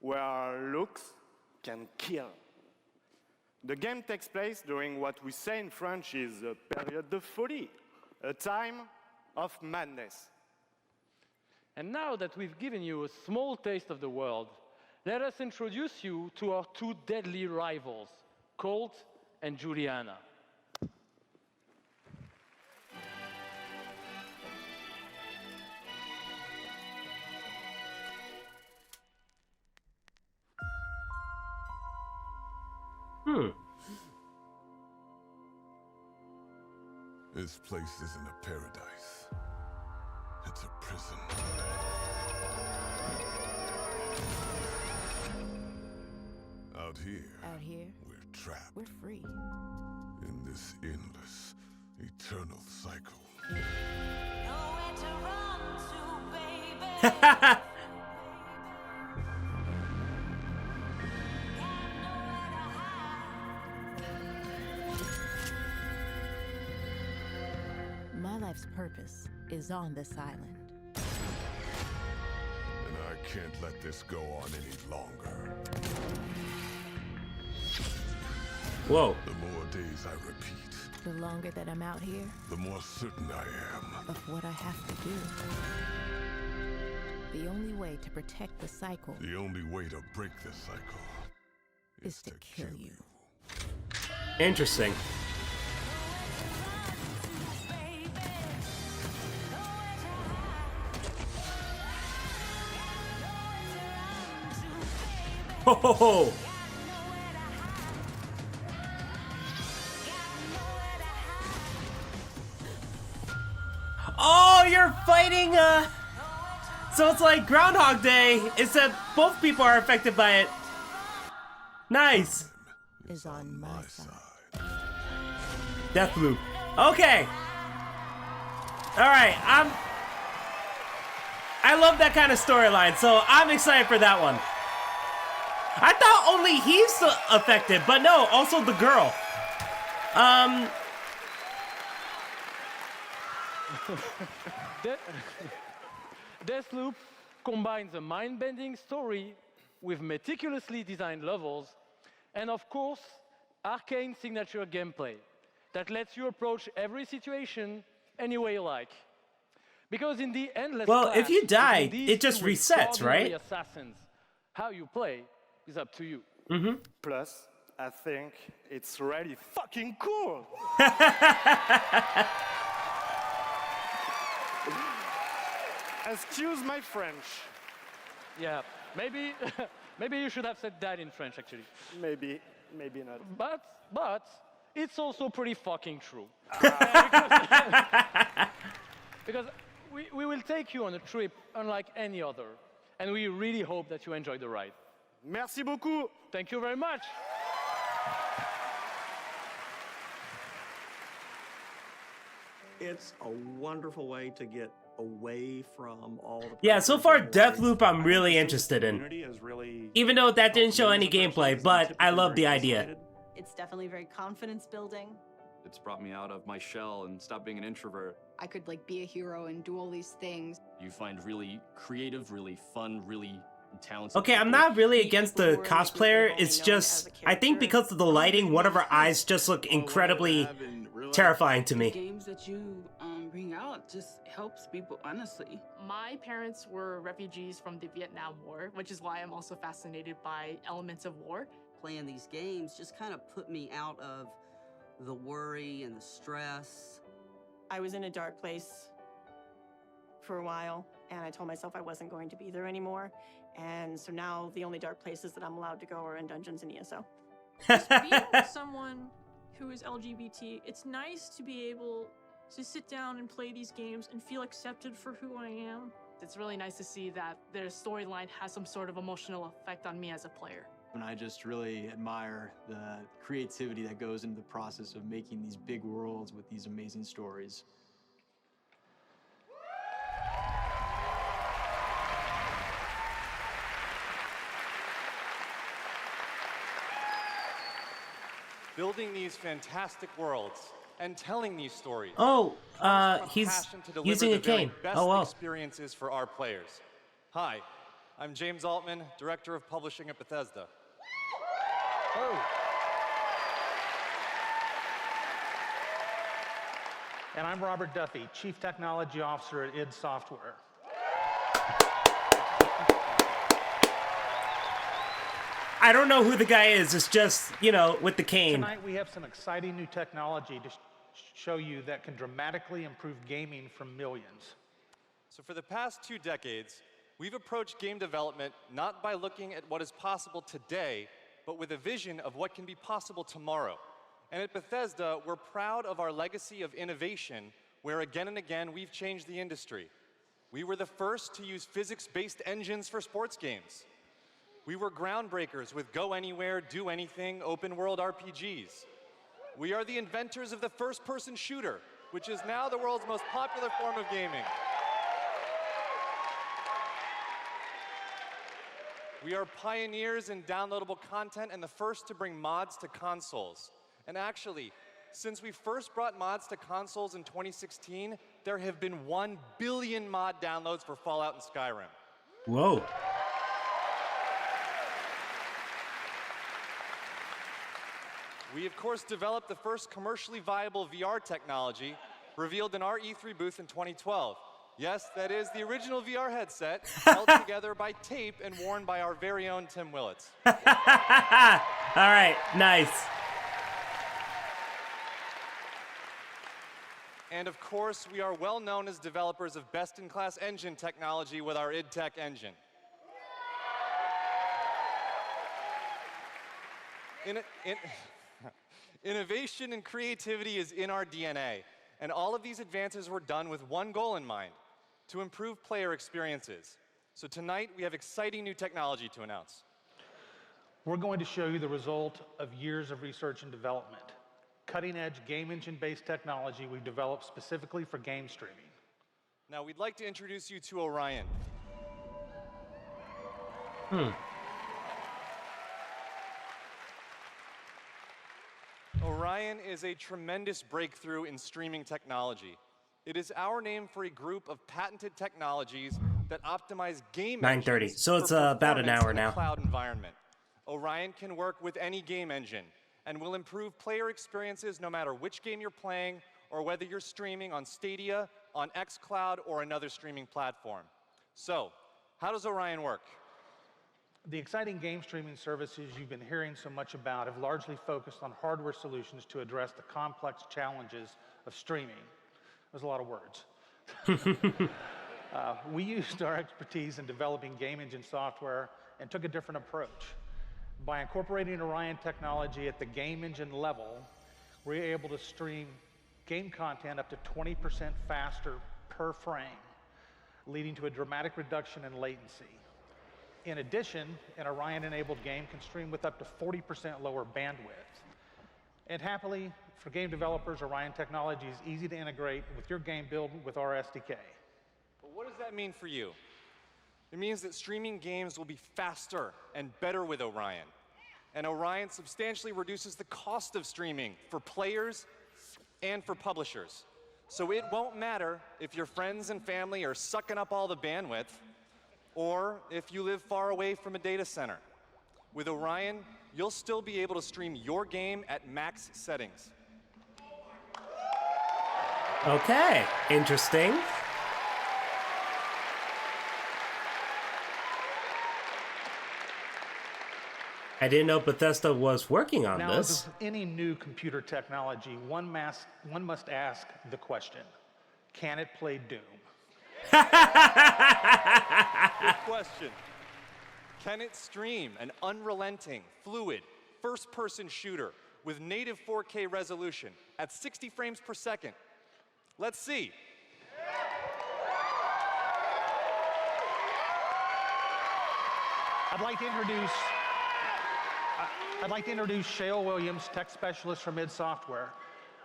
where looks can kill. The game takes place during what we say in French is a période de folie, a time of madness. And now that we've given you a small taste of the world, let us introduce you to our two deadly rivals, Colt and Juliana. This place isn't a paradise. It's a prison. Out here, we're trapped. We're free. In this endless, eternal cycle. Nowhere to run to, baby. My life's purpose is on this island. And I can't let this go on any longer. Whoa. The more days I repeat, The longer that I'm out here, the more certain I am. of what I have to do. The only way to protect the cycle The only way to break the cycle is to kill you. Interesting. Ho ho ho! Oh, you're fighting, so it's like Groundhog Day, except both people are affected by it. Nice. Is on my side. Deathloop. Okay. Alright, I love that kind of storyline, so I'm excited for that one. I thought only he's affected, but no, also the girl. Deathloop combines a mind-bending story with meticulously designed levels and, of course, arcane signature gameplay that lets you approach every situation any way you like. Because in the endless Well, if you clash die, between these it just two resets, extraordinary right? assassins, how you play is up to you. Mm-hmm. Plus, I think it's really fucking cool. Excuse my French. Yeah, maybe maybe you should have said that in French, actually. Maybe not. But it's also pretty fucking true. Because we will take you on a trip unlike any other, and we really hope that you enjoy the ride. Merci beaucoup. Thank you very much. It's a wonderful way to get away from all the Yeah, so far Deathloop I'm really interested in. Even though that didn't show any gameplay, but I love the idea. It's definitely very confidence building. It's brought me out of my shell and stopped being an introvert. I could like be a hero and do all these things. You find really creative, really fun, really talented. Okay, I'm not really against the cosplayer, it's just, I think because of the lighting, one of her eyes just look incredibly terrifying to The me. games that you bring out just helps people, honestly. My parents were refugees from the Vietnam War, which is why I'm also fascinated by elements of war. Playing these games just kind of put me out of the worry and the stress. I was in a dark place for a while, and I told myself I wasn't going to be there anymore. And so now the only dark places that I'm allowed to go are in dungeons and ESO. Being someone who is LGBT, it's nice to be able to sit down and play these games and feel accepted for who I am. It's really nice to see that their storyline has some sort of emotional effect on me as a player. And I just really admire the creativity that goes into the process of making these big worlds with these amazing stories. Building these fantastic worlds and telling these stories. Oh, comes from he's passion to deliver using the a very cane. Best Oh, wow. experiences for our players. Hi, I'm James Altman, Director of Publishing at Bethesda. And I'm Robert Duffy, Chief Technology Officer at id Software. I don't know who the guy is, it's just, you know, with the cane. Tonight we have some exciting new technology to show you that can dramatically improve gaming for millions. So for the past 2 decades, we've approached game development not by looking at what is possible today, but with a vision of what can be possible tomorrow. And at Bethesda, we're proud of our legacy of innovation, where again and again we've changed the industry. We were the first to use physics-based engines for sports games. We were groundbreakers with go anywhere, do anything, open world RPGs. We are the inventors of the first-person shooter, which is now the world's most popular form of gaming. We are pioneers in downloadable content and the first to bring mods to consoles. And actually, since we first brought mods to consoles in 2016, there have been 1 billion mod downloads for Fallout and Skyrim. Whoa. We, of course, developed the first commercially viable VR technology, revealed in our E3 booth in 2012. Yes, that is the original VR headset, held together by tape and worn by our very own Tim Willits. All right, nice. And of course, we are well known as developers of best-in-class engine technology with our IdTech engine. Innovation and creativity is in our DNA, and all of these advances were done with one goal in mind: to improve player experiences. So tonight, we have exciting new technology to announce. We're going to show you the result of years of research and development. Cutting-edge game engine-based technology we've developed specifically for game streaming. Now, we'd like to introduce you to Orion. Orion is a tremendous breakthrough in streaming technology. It is our name for a group of patented technologies that optimize game 9:30. engines So it's for about an performance hour in a now. cloud environment. Orion can work with any game engine and will improve player experiences no matter which game you're playing or whether you're streaming on Stadia, on xCloud, or another streaming platform. So, how does Orion work? The exciting game streaming services you've been hearing so much about have largely focused on hardware solutions to address the complex challenges of streaming. There's a lot of words. We used our expertise in developing game engine software and took a different approach. By incorporating Orion technology at the game engine level, we're able to stream game content up to 20% faster per frame, leading to a dramatic reduction in latency. In addition, an Orion-enabled game can stream with up to 40% lower bandwidth. And happily, for game developers, Orion technology is easy to integrate with your game build with our SDK. But what does that mean for you? It means that streaming games will be faster and better with Orion. And Orion substantially reduces the cost of streaming for players and for publishers. So it won't matter if your friends and family are sucking up all the bandwidth, or if you live far away from a data center. With Orion, you'll still be able to stream your game at max settings. Okay, interesting. I didn't know Bethesda was working on Now, this. as with any new computer technology, one must ask the question, can it play Doom? Good question. Can it stream an unrelenting, fluid, first-person shooter with native 4K resolution at 60 frames per second? Let's see. I'd like to introduce Shale Williams, tech specialist from id Software,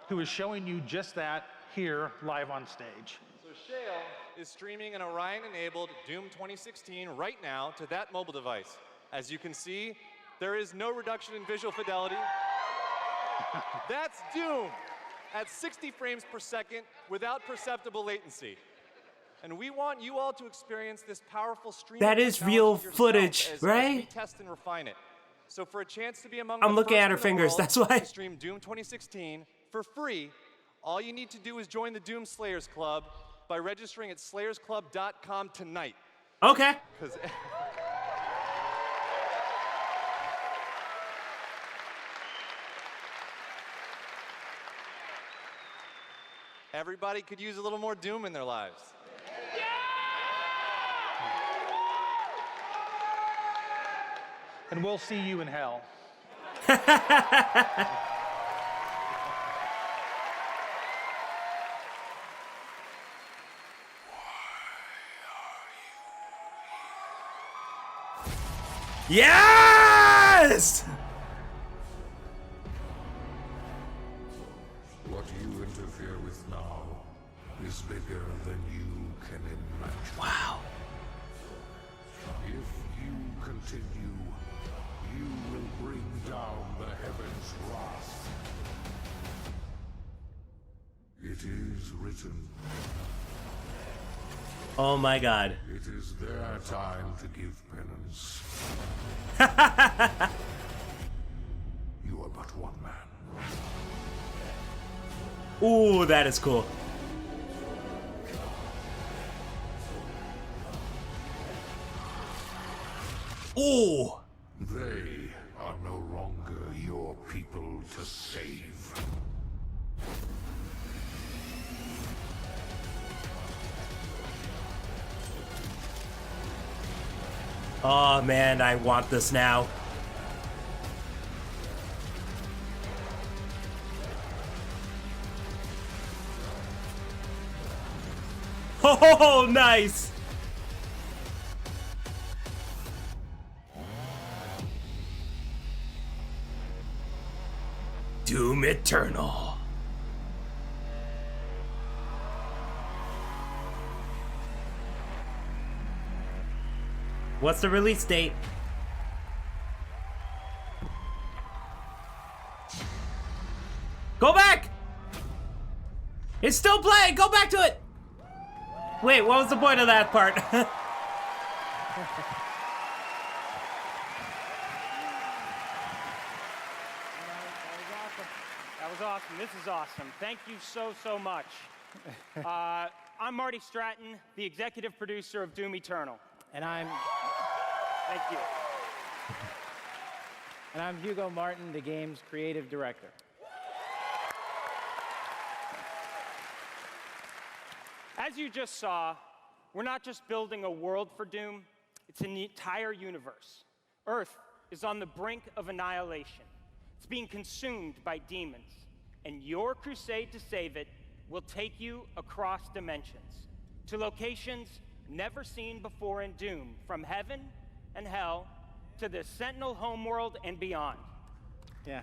who is showing you just that here live on stage. So Shale is streaming an Orion-enabled Doom 2016 right now to that mobile device. As you can see, there is no reduction in visual fidelity. That's Doom at 60 frames per second without perceptible latency. And we want you all to experience this powerful streaming That is real footage, as right? we test and refine it. So for a chance to be among I'm the looking first at her in the fingers, world that's why. to stream Doom 2016 for free, all you need to do is join the Doom Slayers Club by registering at slayersclub.com tonight. Okay. 'Cause everybody could use a little more Doom in their lives. And we'll see you in hell. Yes! What you interfere with now is bigger than you can imagine. Wow. If you continue, you will bring down the heavens' wrath. It is written. Oh my god. It is their time to give penance. You are but one man. Ooh, that is cool. Ooh. They are no longer your people to save. Oh man, I want this now. Oh, nice! Doom Eternal. What's the release date? Go back! It's still playing! Go back to it! Wait, what was the point of that part? That was awesome. This is awesome. Thank you so much. I'm Marty Stratton, the executive producer of Doom Eternal. And I'm... Thank you. And I'm Hugo Martin, the game's creative director. As you just saw, we're not just building a world for Doom, it's an entire universe. Earth is on the brink of annihilation. It's being consumed by demons, and your crusade to save it will take you across dimensions, to locations never seen before in Doom, from heaven and hell to the Sentinel homeworld and beyond. Yeah.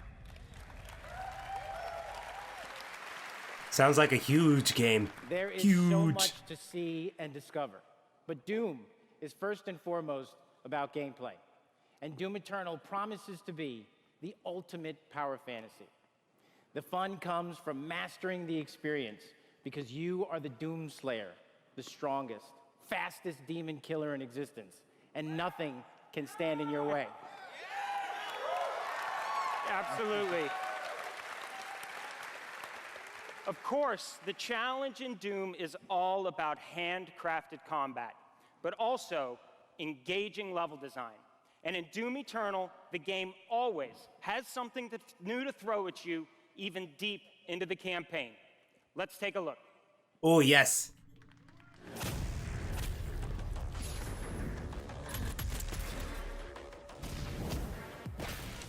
Sounds like a huge game. There is huge. so much to see and discover. But Doom is first and foremost about gameplay. And Doom Eternal promises to be the ultimate power fantasy. The fun comes from mastering the experience because you are the Doom Slayer, the strongest, fastest demon killer in existence, and nothing can stand in your way. Absolutely. Of course, the challenge in Doom is all about handcrafted combat, but also engaging level design. And in Doom Eternal, the game always has something new to throw at you, even deep into the campaign. Let's take a look. Oh, yes.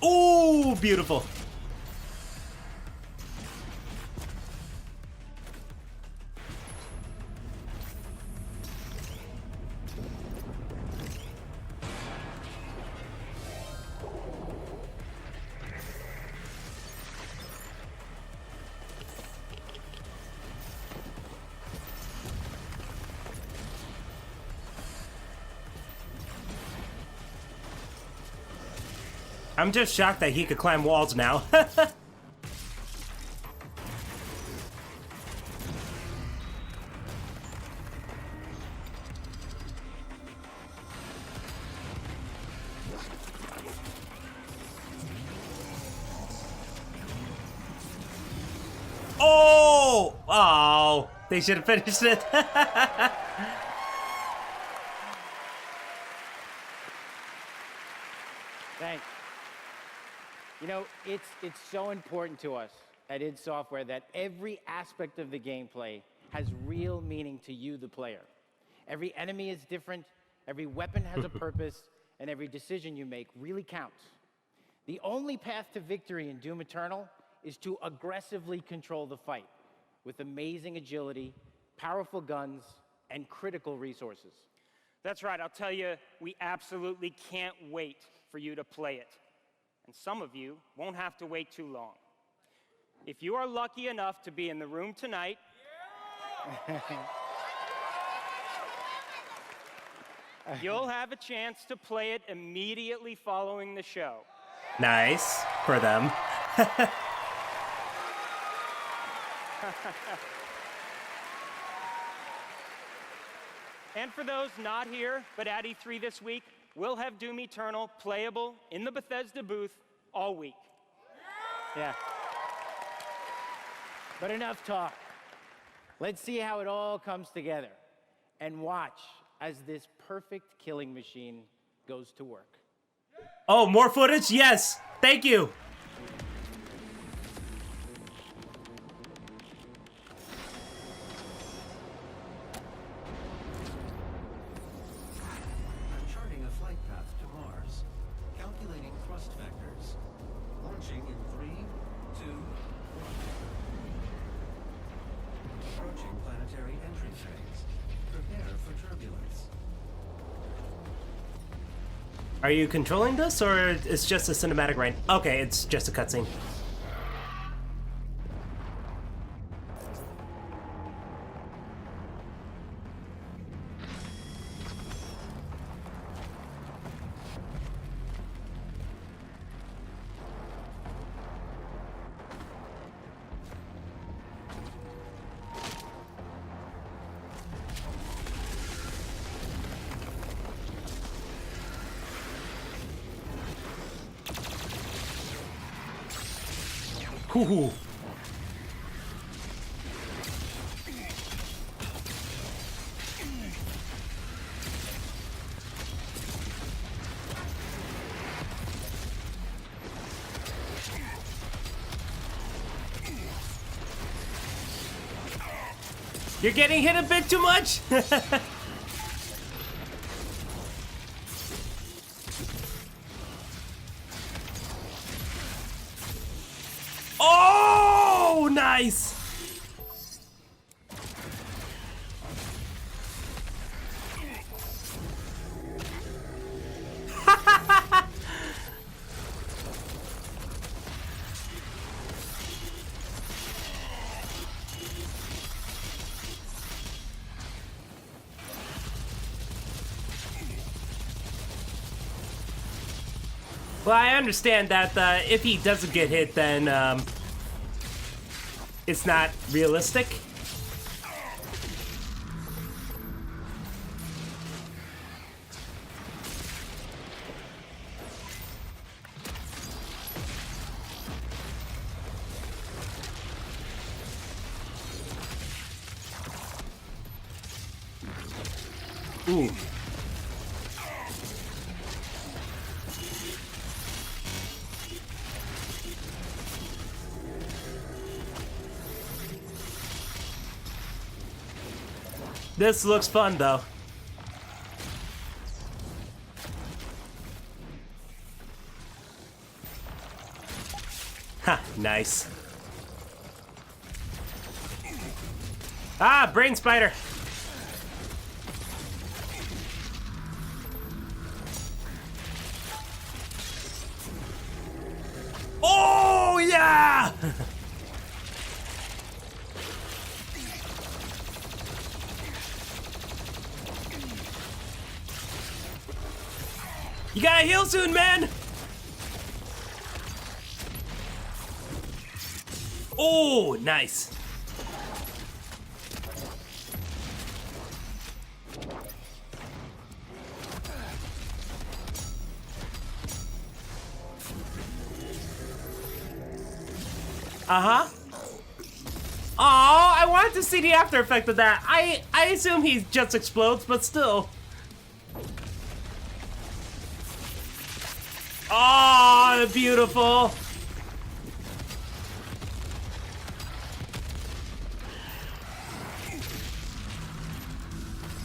Ooh, beautiful. I'm just shocked that he could climb walls now. Oh, they should have finished it. Thanks. You know, it's so important to us at id Software that every aspect of the gameplay has real meaning to you, the player. Every enemy is different, every weapon has a purpose, and every decision you make really counts. The only path to victory in Doom Eternal is to aggressively control the fight with amazing agility, powerful guns, and critical resources. That's right, I'll tell you, we absolutely can't wait for you to play it. And some of you won't have to wait too long. If you are lucky enough to be in the room tonight, you'll have a chance to play it immediately following the show. Nice for them. And for those not here, but at E3 this week, we'll have Doom Eternal playable in the Bethesda booth all week. Yeah. But enough talk. Let's see how it all comes together and watch as this perfect killing machine goes to work. Oh, more footage? Yes. Thank you. Charting a flight path to Mars. Calculating thrust vectors. Launching in 3, 2, 1. Approaching planetary entry phase. Prepare for turbulence. Are you controlling this, or it's just a cinematic right? Okay, it's just a cutscene. Hoo-hoo. You're getting hit a bit too much. Oh, nice. Well, I understand that if he doesn't get hit, then it's not realistic. Ooh. This looks fun, though. Ha, nice. Ah, brain spider. Oh, yeah! You gotta heal soon, man! Oh, nice. Uh-huh. Oh, I wanted to see the after effect of that. I assume he just explodes, but still. Oh, beautiful.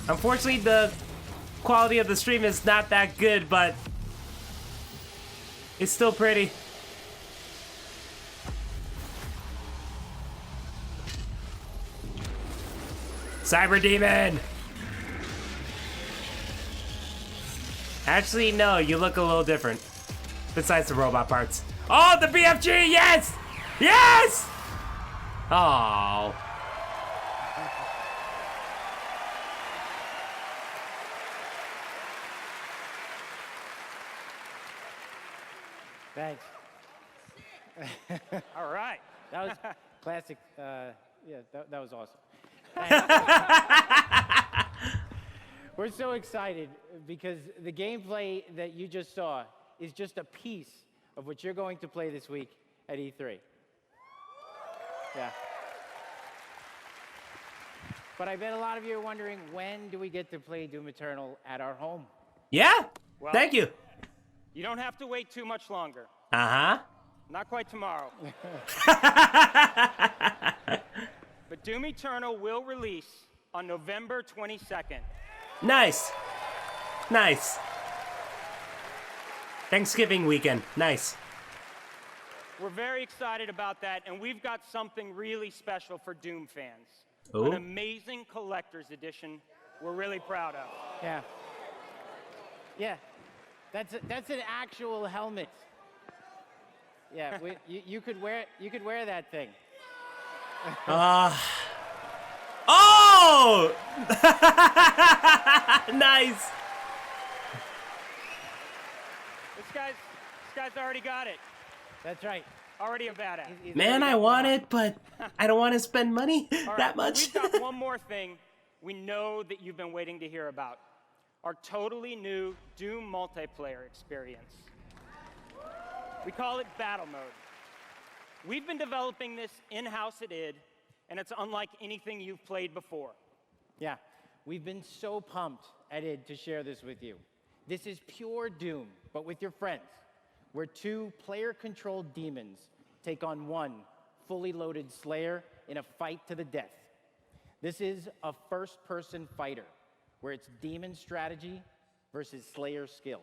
Unfortunately, the quality of the stream is not that good, but it's still pretty. Cyber Demon! Actually, no, you look a little different. Besides the robot parts. Oh, the BFG, yes! Yes! Oh. Thanks. All right. That was classic. Yeah, that was awesome. We're so excited because the gameplay that you just saw is just a piece of what you're going to play this week at E3. Yeah. But I bet a lot of you are wondering, when do we get to play Doom Eternal at our home? Yeah. Well, thank you. You don't have to wait too much longer. Uh-huh. Not quite tomorrow. But Doom Eternal will release on November 22nd. Nice. Nice. Thanksgiving weekend. Nice. We're very excited about that, and we've got something really special for Doom fans. Ooh. An amazing collector's edition we're really proud of. Yeah. Yeah. That's an actual helmet. Yeah, you could wear that thing. Oh! Nice. This guy's already got it. That's right. Already a badass. Man, I want it, but I don't want to spend money All that right, much. We've got one more thing we know that you've been waiting to hear about. Our totally new Doom multiplayer experience. We call it Battle Mode. We've been developing this in-house at id, and it's unlike anything you've played before. Yeah, we've been so pumped at id to share this with you. This is pure Doom, but with your friends, where 2 player-controlled demons take on 1 fully loaded Slayer in a fight to the death. This is a first-person fighter, where it's demon strategy versus Slayer skill.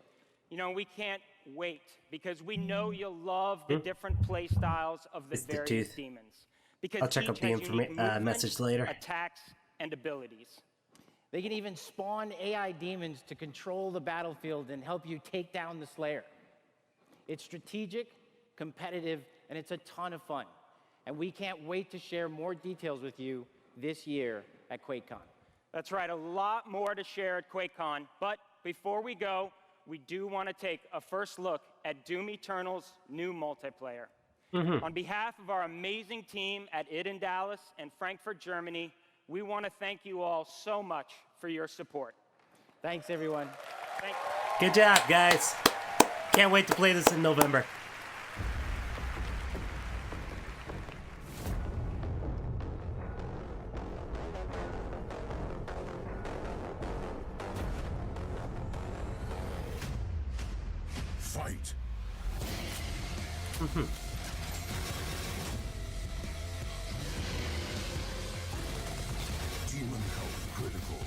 You know, we can't wait, because we know you'll love the different play styles of the various demons. Because I'll check each out the has unique movement, message later. attacks, and abilities. They can even spawn AI demons to control the battlefield and help you take down the Slayer. It's strategic, competitive, and it's a ton of fun. And we can't wait to share more details with you this year at QuakeCon. That's right, a lot more to share at QuakeCon. But before we go, we do want to take a first look at Doom Eternal's new multiplayer. On behalf of our amazing team at id in Dallas and Frankfurt, Germany, we want to thank you all so much for your support. Thanks, everyone. Thank you. Good job, guys. Can't wait to play this in November. Fight. Demon health critical.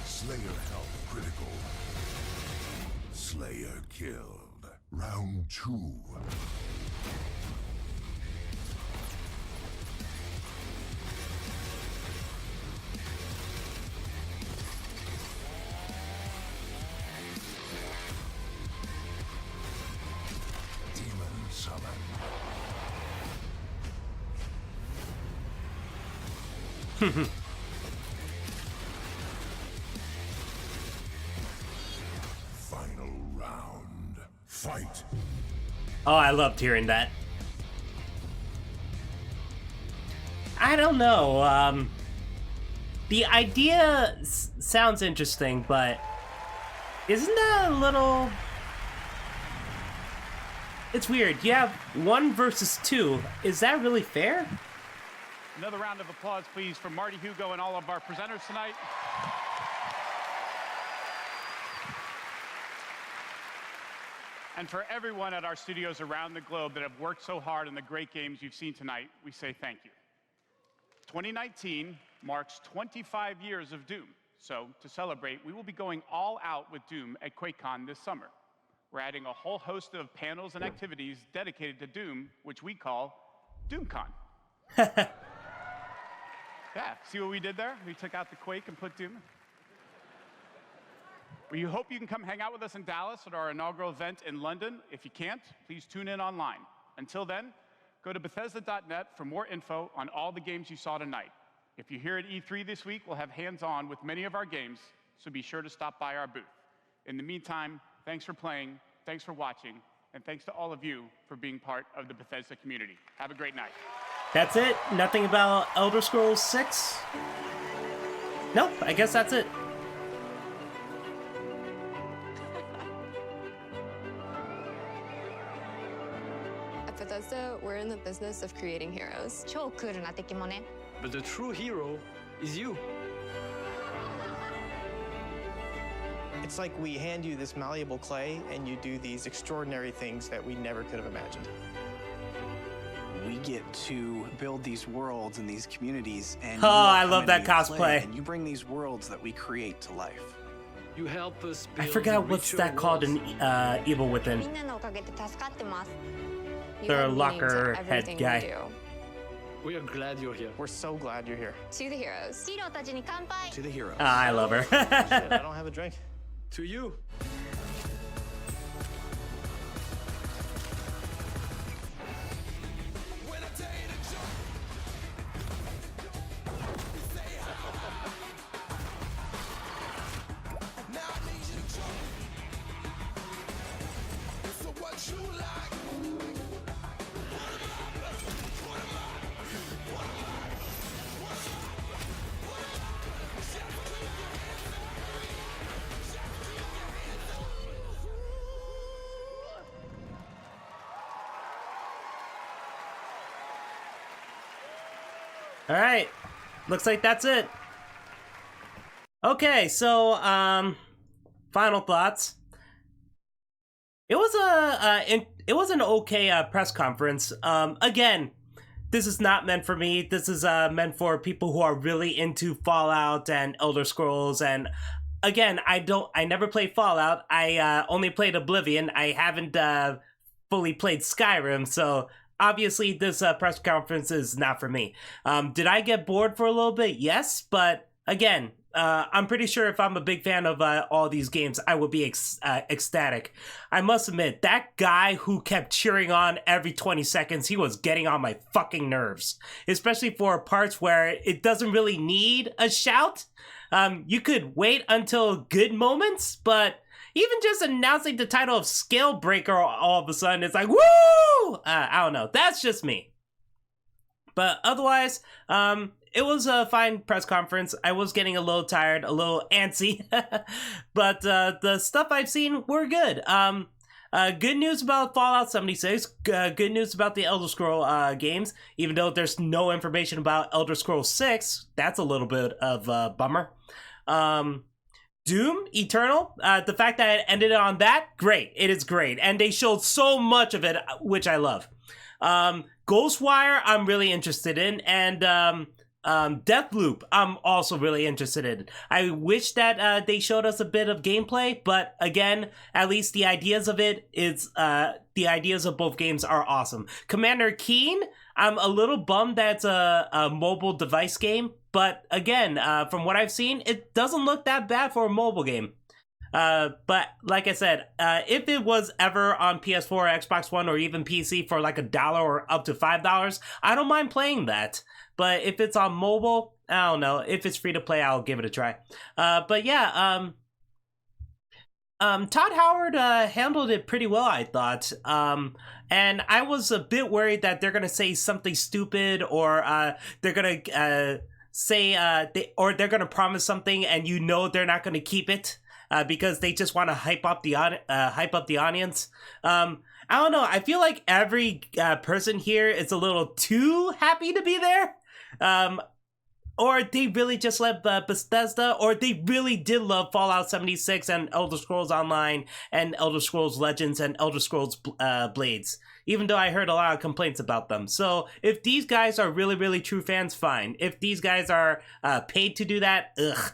Slayer health critical. Slayer killed. Round 2. Demon summon. Final round. Fight. Oh, I loved hearing that. I don't know. The idea sounds interesting, but isn't that a little... It's weird. You have 1 versus 2. Is that really fair? Another round of applause, please, for Marty Hugo and all of our presenters tonight. And for everyone at our studios around the globe that have worked so hard on the great games you've seen tonight, we say thank you. 2019 marks 25 years of Doom. So to celebrate, we will be going all out with Doom at QuakeCon this summer. We're adding a whole host of panels and activities dedicated to Doom, which we call DoomCon. Yeah, see what we did there? We took out the Quake and put Doom. We hope you can come hang out with us in Dallas at our inaugural event in London. If you can't, please tune in online. Until then, go to Bethesda.net for more info on all the games you saw tonight. If you're here at E3 this week, we'll have hands-on with many of our games, so be sure to stop by our booth. In the meantime, thanks for playing, thanks for watching, and thanks to all of you for being part of the Bethesda community. Have a great night. That's it? Nothing about Elder Scrolls 6? Nope, I guess that's it. At Bethesda, we're in the business of creating heroes. But the true hero is you. It's like we hand you this malleable clay and you do these extraordinary things that we never could have imagined. We get to build these worlds and these communities, and Oh, I come love in that and you play, cosplay. and you bring these worlds that we create to life. You help us I build forgot and what's reach our that called in Evil Within. みんなのおかげで助かってます。You The have meaning to locker head everything guy. you do. We are glad you're here. We're so glad you're here. To the heroes. ヒーローたちに乾杯。 To the heroes. Ah, I love her. Shit, I don't have a drink. To you. All right, looks like that's it. Okay, so final thoughts. It was an okay press conference. Again, this is not meant for me. This is meant for people who are really into Fallout and Elder Scrolls. And again, I never played Fallout. I only played Oblivion. I haven't fully played Skyrim, so obviously this press conference is not for me. Did I get bored for a little bit? Yes, but again, I'm pretty sure if I'm a big fan of all these games, I would be ecstatic. I must admit, that guy who kept cheering on every 20 seconds, he was getting on my fucking nerves. Especially for parts where it doesn't really need a shout. You could wait until good moments, but even just announcing the title of Scalebreaker all of a sudden, it's like, woo! I don't know. That's just me. But otherwise, it was a fine press conference. I was getting a little tired, a little antsy. But the stuff I've seen were good. Good news about Fallout 76. Good news about the Elder Scroll games. Even though there's no information about Elder Scrolls 6, that's a little bit of a bummer. Doom Eternal, the fact that it ended on that, great. It is great. And they showed so much of it, which I love. Ghostwire, I'm really interested in. And Deathloop, I'm also really interested in. I wish that they showed us a bit of gameplay, but again, at least the ideas of it is, the ideas of both games are awesome. Commander Keen, I'm a little bummed that it's a mobile device game, but again, from what I've seen, it doesn't look that bad for a mobile game. But like I said, if it was ever on PS4 or Xbox One or even PC for like $1 or up to $5, I don't mind playing that. But if it's on mobile, I don't know. If it's free to play, I'll give it a try. But yeah, Todd Howard handled it pretty well, I thought. And I was a bit worried that they're gonna say something stupid, or they're gonna say they're gonna promise something and you know they're not gonna keep it because they just want to hype up the audience. I don't know. I feel like every person here is a little too happy to be there. Or they really just love Bethesda, or they really did love Fallout 76 and Elder Scrolls Online and Elder Scrolls Legends and Elder Scrolls Blades, even though I heard a lot of complaints about them. So if these guys are really, really true fans, fine. If these guys are paid to do that, ugh.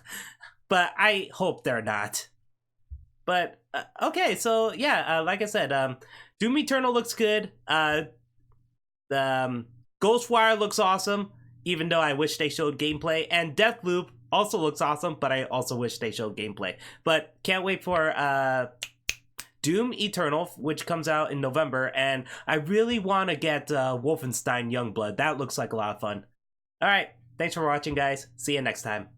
But I hope they're not. But, okay, so yeah, like I said, Doom Eternal looks good. Ghostwire looks awesome, even though I wish they showed gameplay. And Deathloop also looks awesome, but I also wish they showed gameplay. But can't wait for Doom Eternal, which comes out in November. And I really want to get Wolfenstein Youngblood. That looks like a lot of fun. All right, thanks for watching, guys. See you next time.